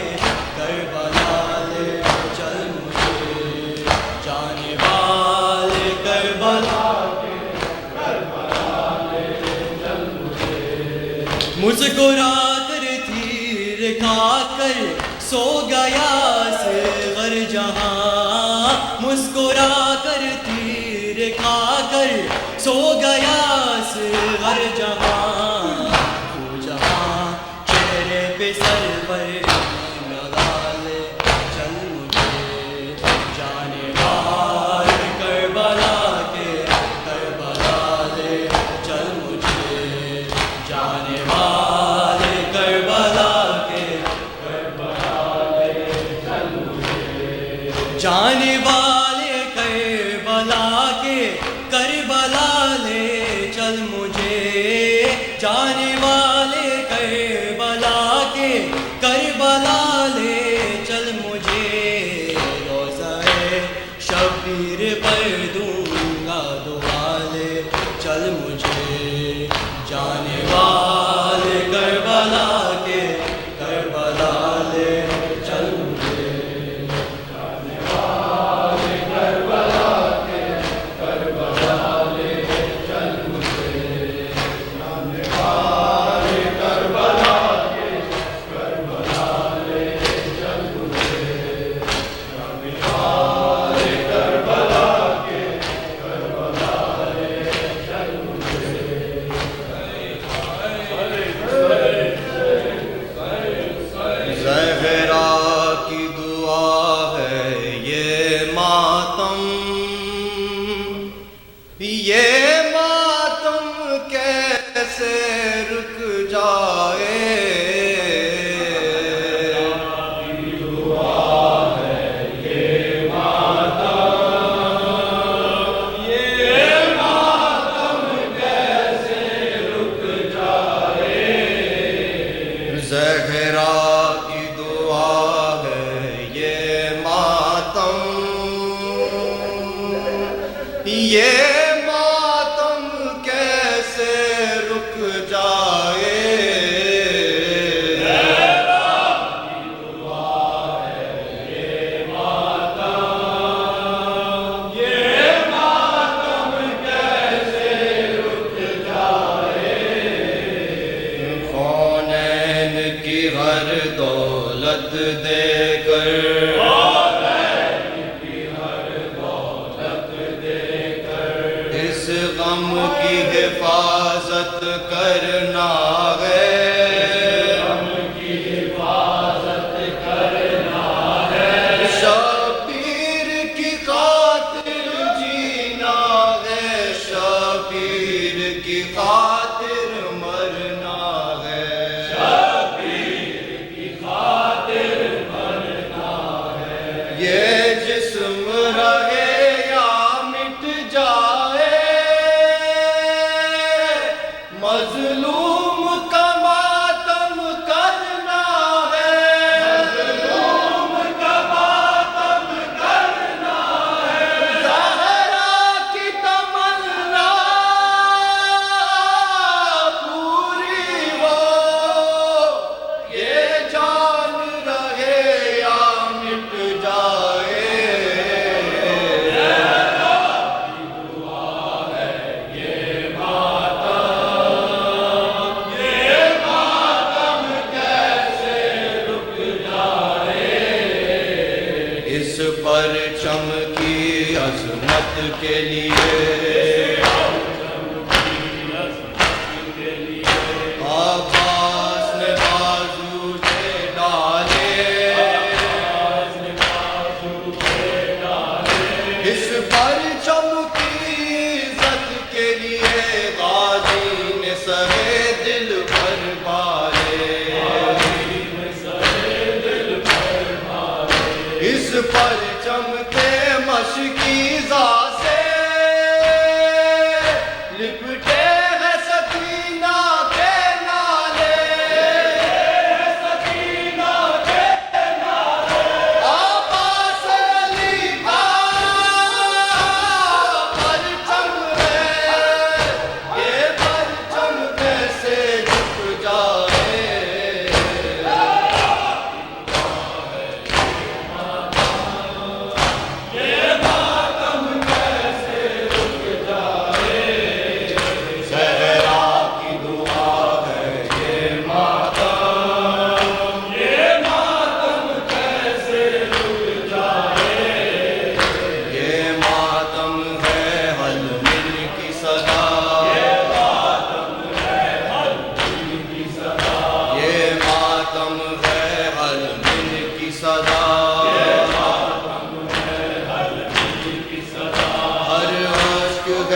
S8: کربلا لے چل مجھے جانے والے کربلا کے کربلا لے چل مجھے مسکرا کر تیر کھا کر سو گیا صغر جہاں مسکرا کر تیر کھا کر سو گیا صغر جہاں وہ جہاں چہرے پہ سرور لگا لے چل مجھے جانے والے کربلا کے کربلا لے چل مجھے جانے والے کربلا کے کربلا لے چل مجھے جانے والے کربلا کے کربلا لے چل مجھے جانے والے کربلا کے کربلا لے چل مجھے روضۂ شبیر پر دوں گا دعا لے چل مجھے جانے والے کربلا کے کربلا لے چل مجھے جانے والے کربلا کے کربلا لے چل مجھے جانے والے کربلا کے کربلا لے چل مجھے جانے والے کربلا کے یہ ماتم کیسے رک جائے زہرا کی دعا ہے یہ ماتم کیسے رک جائے زہرا کی دعا ہے یہ ماتم کیسے رک جائے کی ہر دولت دے کر اس غم کی حفاظت کرنا ہے شبیر کی خاطر جینا ہے شبیر کی خاطر مرنا ہے یہ جسم رہے یا مٹ جائے مظلوم کا ماتم کرنا ہے مظلوم کا ماتم کرنا ہے زہرا کی تمنا پوری ہو یہ جان رہے یا مٹ جائے اس پرچم کی عظمت کے لیے عباس نے بازو سے ڈالے اس پرچم کی عزت کے لیے غازی نے سرے دل پر بالے اس پرچم کے مشکیزہ سے لپٹے ہیں سکینہ کے نالے عباس علی کا پرچم ہے یہ پرچم کیسے جھک جائے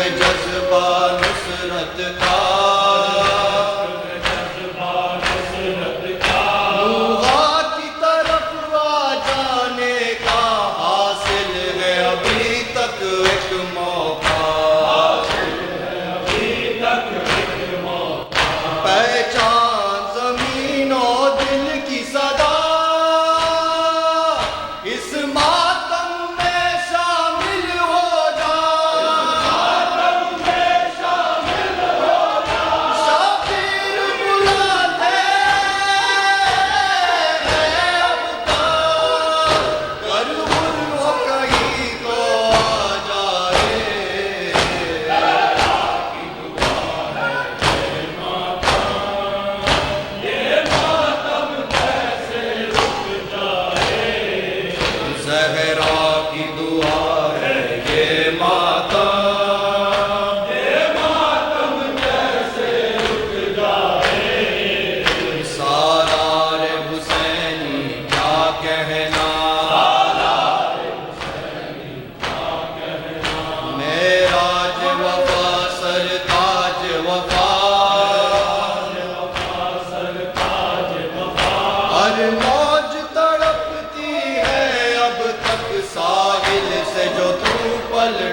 S8: جذبہ نصرت کا نوحہ کی طرف آ جانے کا حاصل ہے ابھی تک ایک موقع پہچان زمین و دل کی صدا اس ماتم میں شامل ہو جا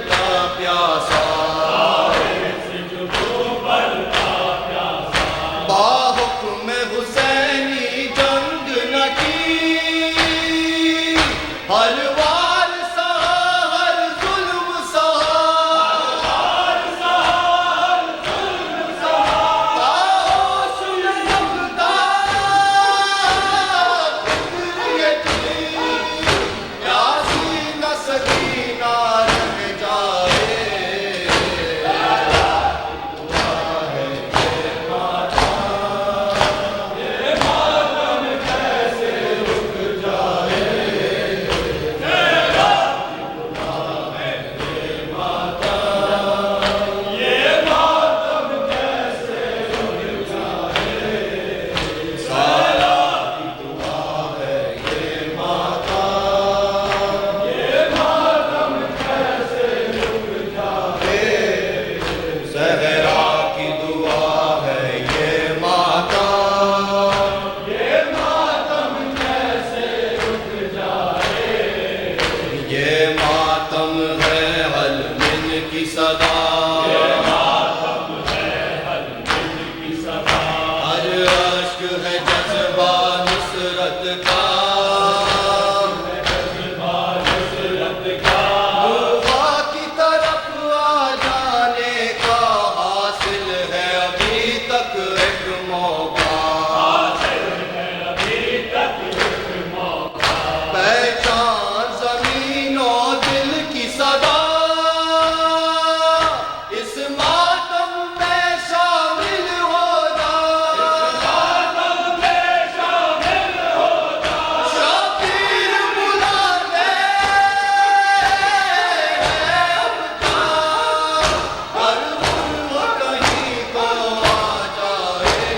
S8: کا پیاسا باحکم حسینی جنگ نہ کی ہر وار سہا ہر ظلم سہا تاؤش یکتا فکر یتیم پیاسی نہ سکینہ رہ جائے زہرا کی دعا ہے یہ ماتم یہ ماتم ہے حلمن کی صدا ہر اشک ہے جذبہ نصرت کا دعا کی طرف آ جانے کا حاصل ہے ابھی تک ایک موقع پہچان زمین و دل کی صدا اس ماتم میں شامل ہو جا شبیر بلاتے ہیں اب تک ہر وہ کہیں کو آ جائے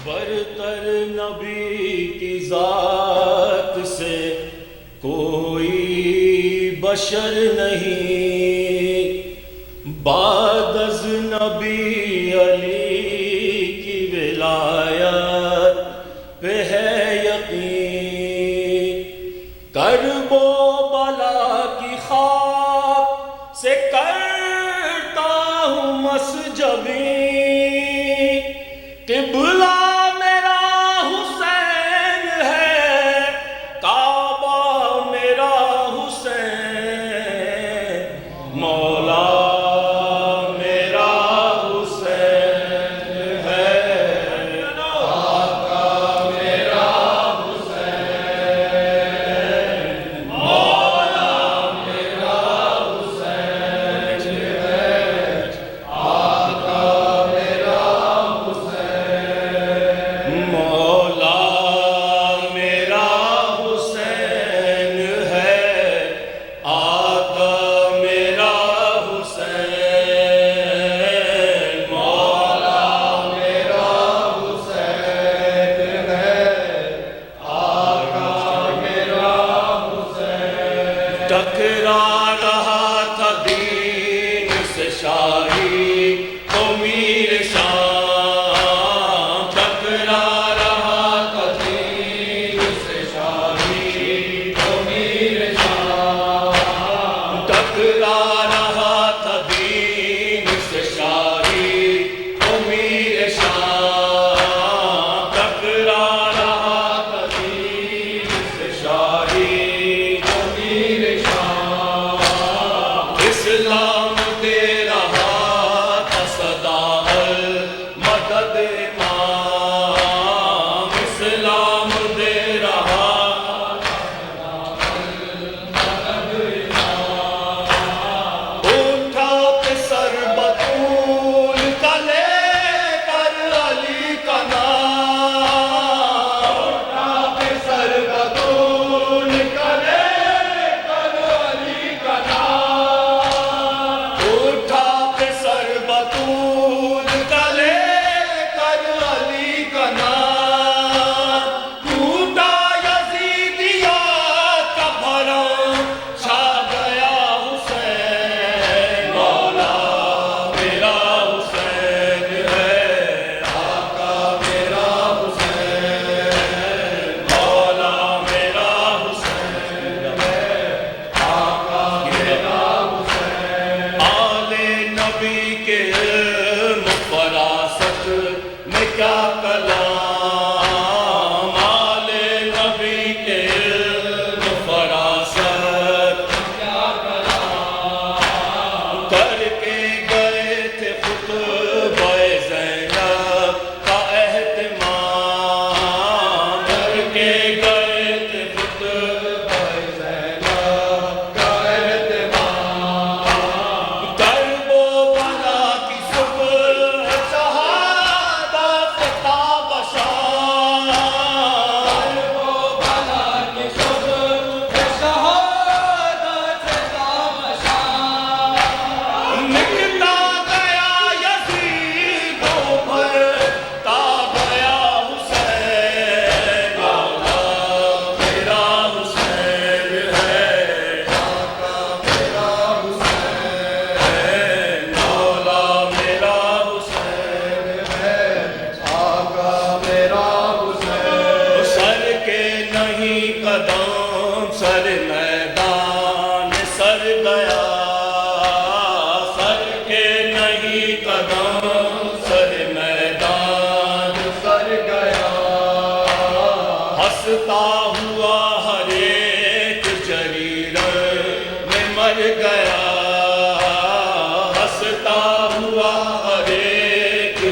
S9: برتر نبی کی ذات سے کوئی بشر نہیں بعد از نبی علی کی ولایت پہ ہے یقین کرب و بلا کی خواب سے کرتا ہوں مسجبی قبلہ میرا حسین ہے کعبہ میرا حسین مولا میرا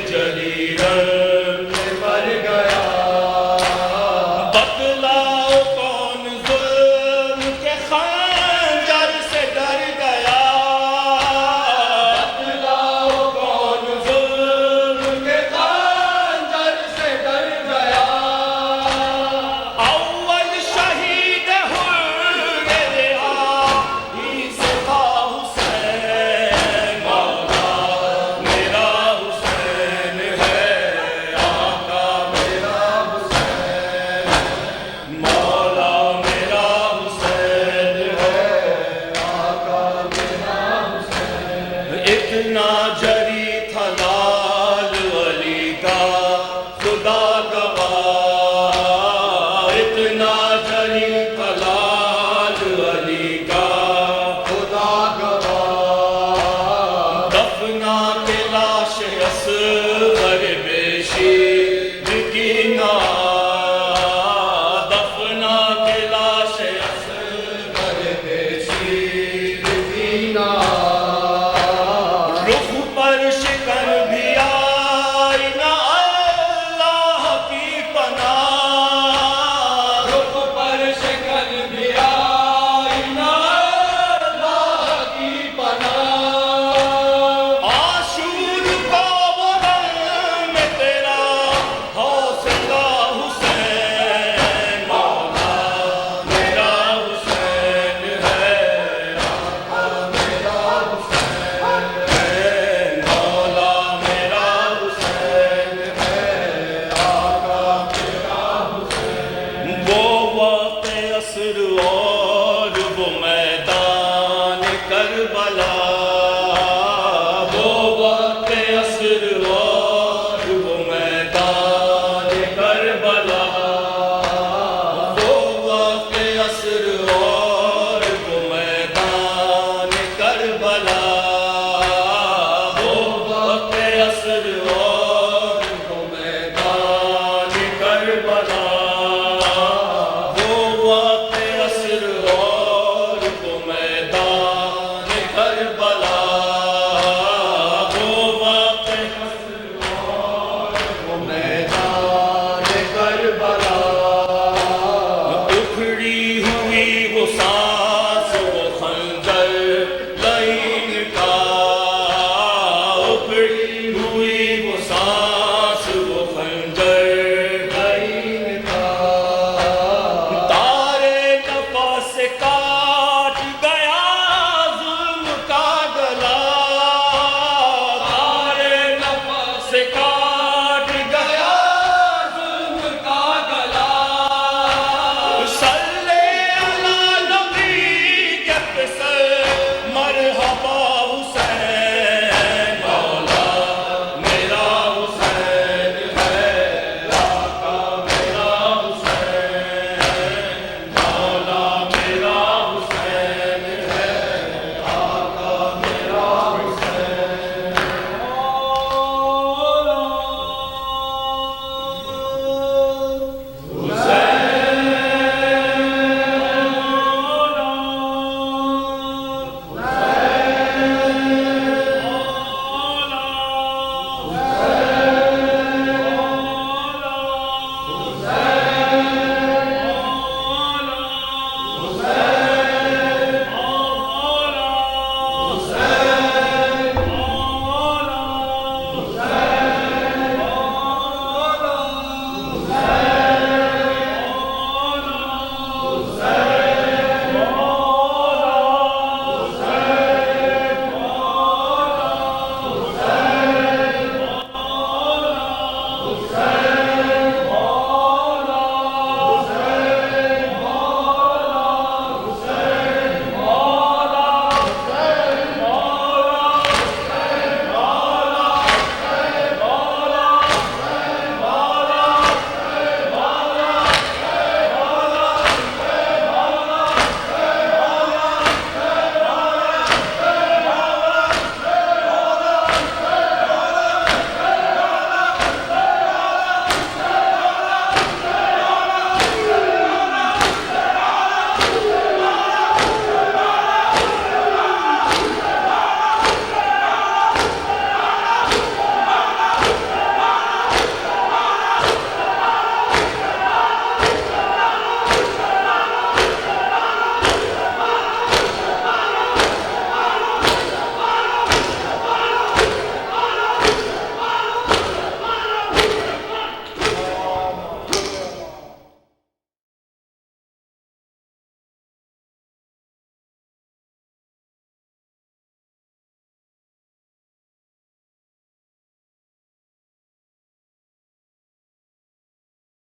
S9: جلی رن میں مر گیا بتلاؤ کون ظلم کے خنجر سے ڈر گیا بتلاؤ کون ظلم کے خنجر سے ڈر گیا اول شہید حر رہائی سے تھا حسین مولا میرا حسین ہے آقا میرا حسین مولا میرا حسین ہے آقا میرا حسین اتنا جری تھا لال علی کا خدا گواہ اتنا جری تھا لال علی کا خدا گواہ دفنا کے لاش اصغر بے شیر کی نا دفنا کے لاش اصغر بے شیر کی نا رخ پر شکن بھی آئی نہ اللہ کی پناہ رخ پر شکن بھی آئی نہ اللہ کی پناہ عاشور کا وطن میں تیرا حوصلہ حسین مولا میرا حسین ہے آقا میرا حسین ہے مولا میرا حسین ہے آقا میرا حسین وہ وقت عصر اور وہ میدان کربلا وہ وقت عصر اور وہ میدان کربلا وہ وقت عصر اور وہ میدان کربلا وہ وقت عصر اور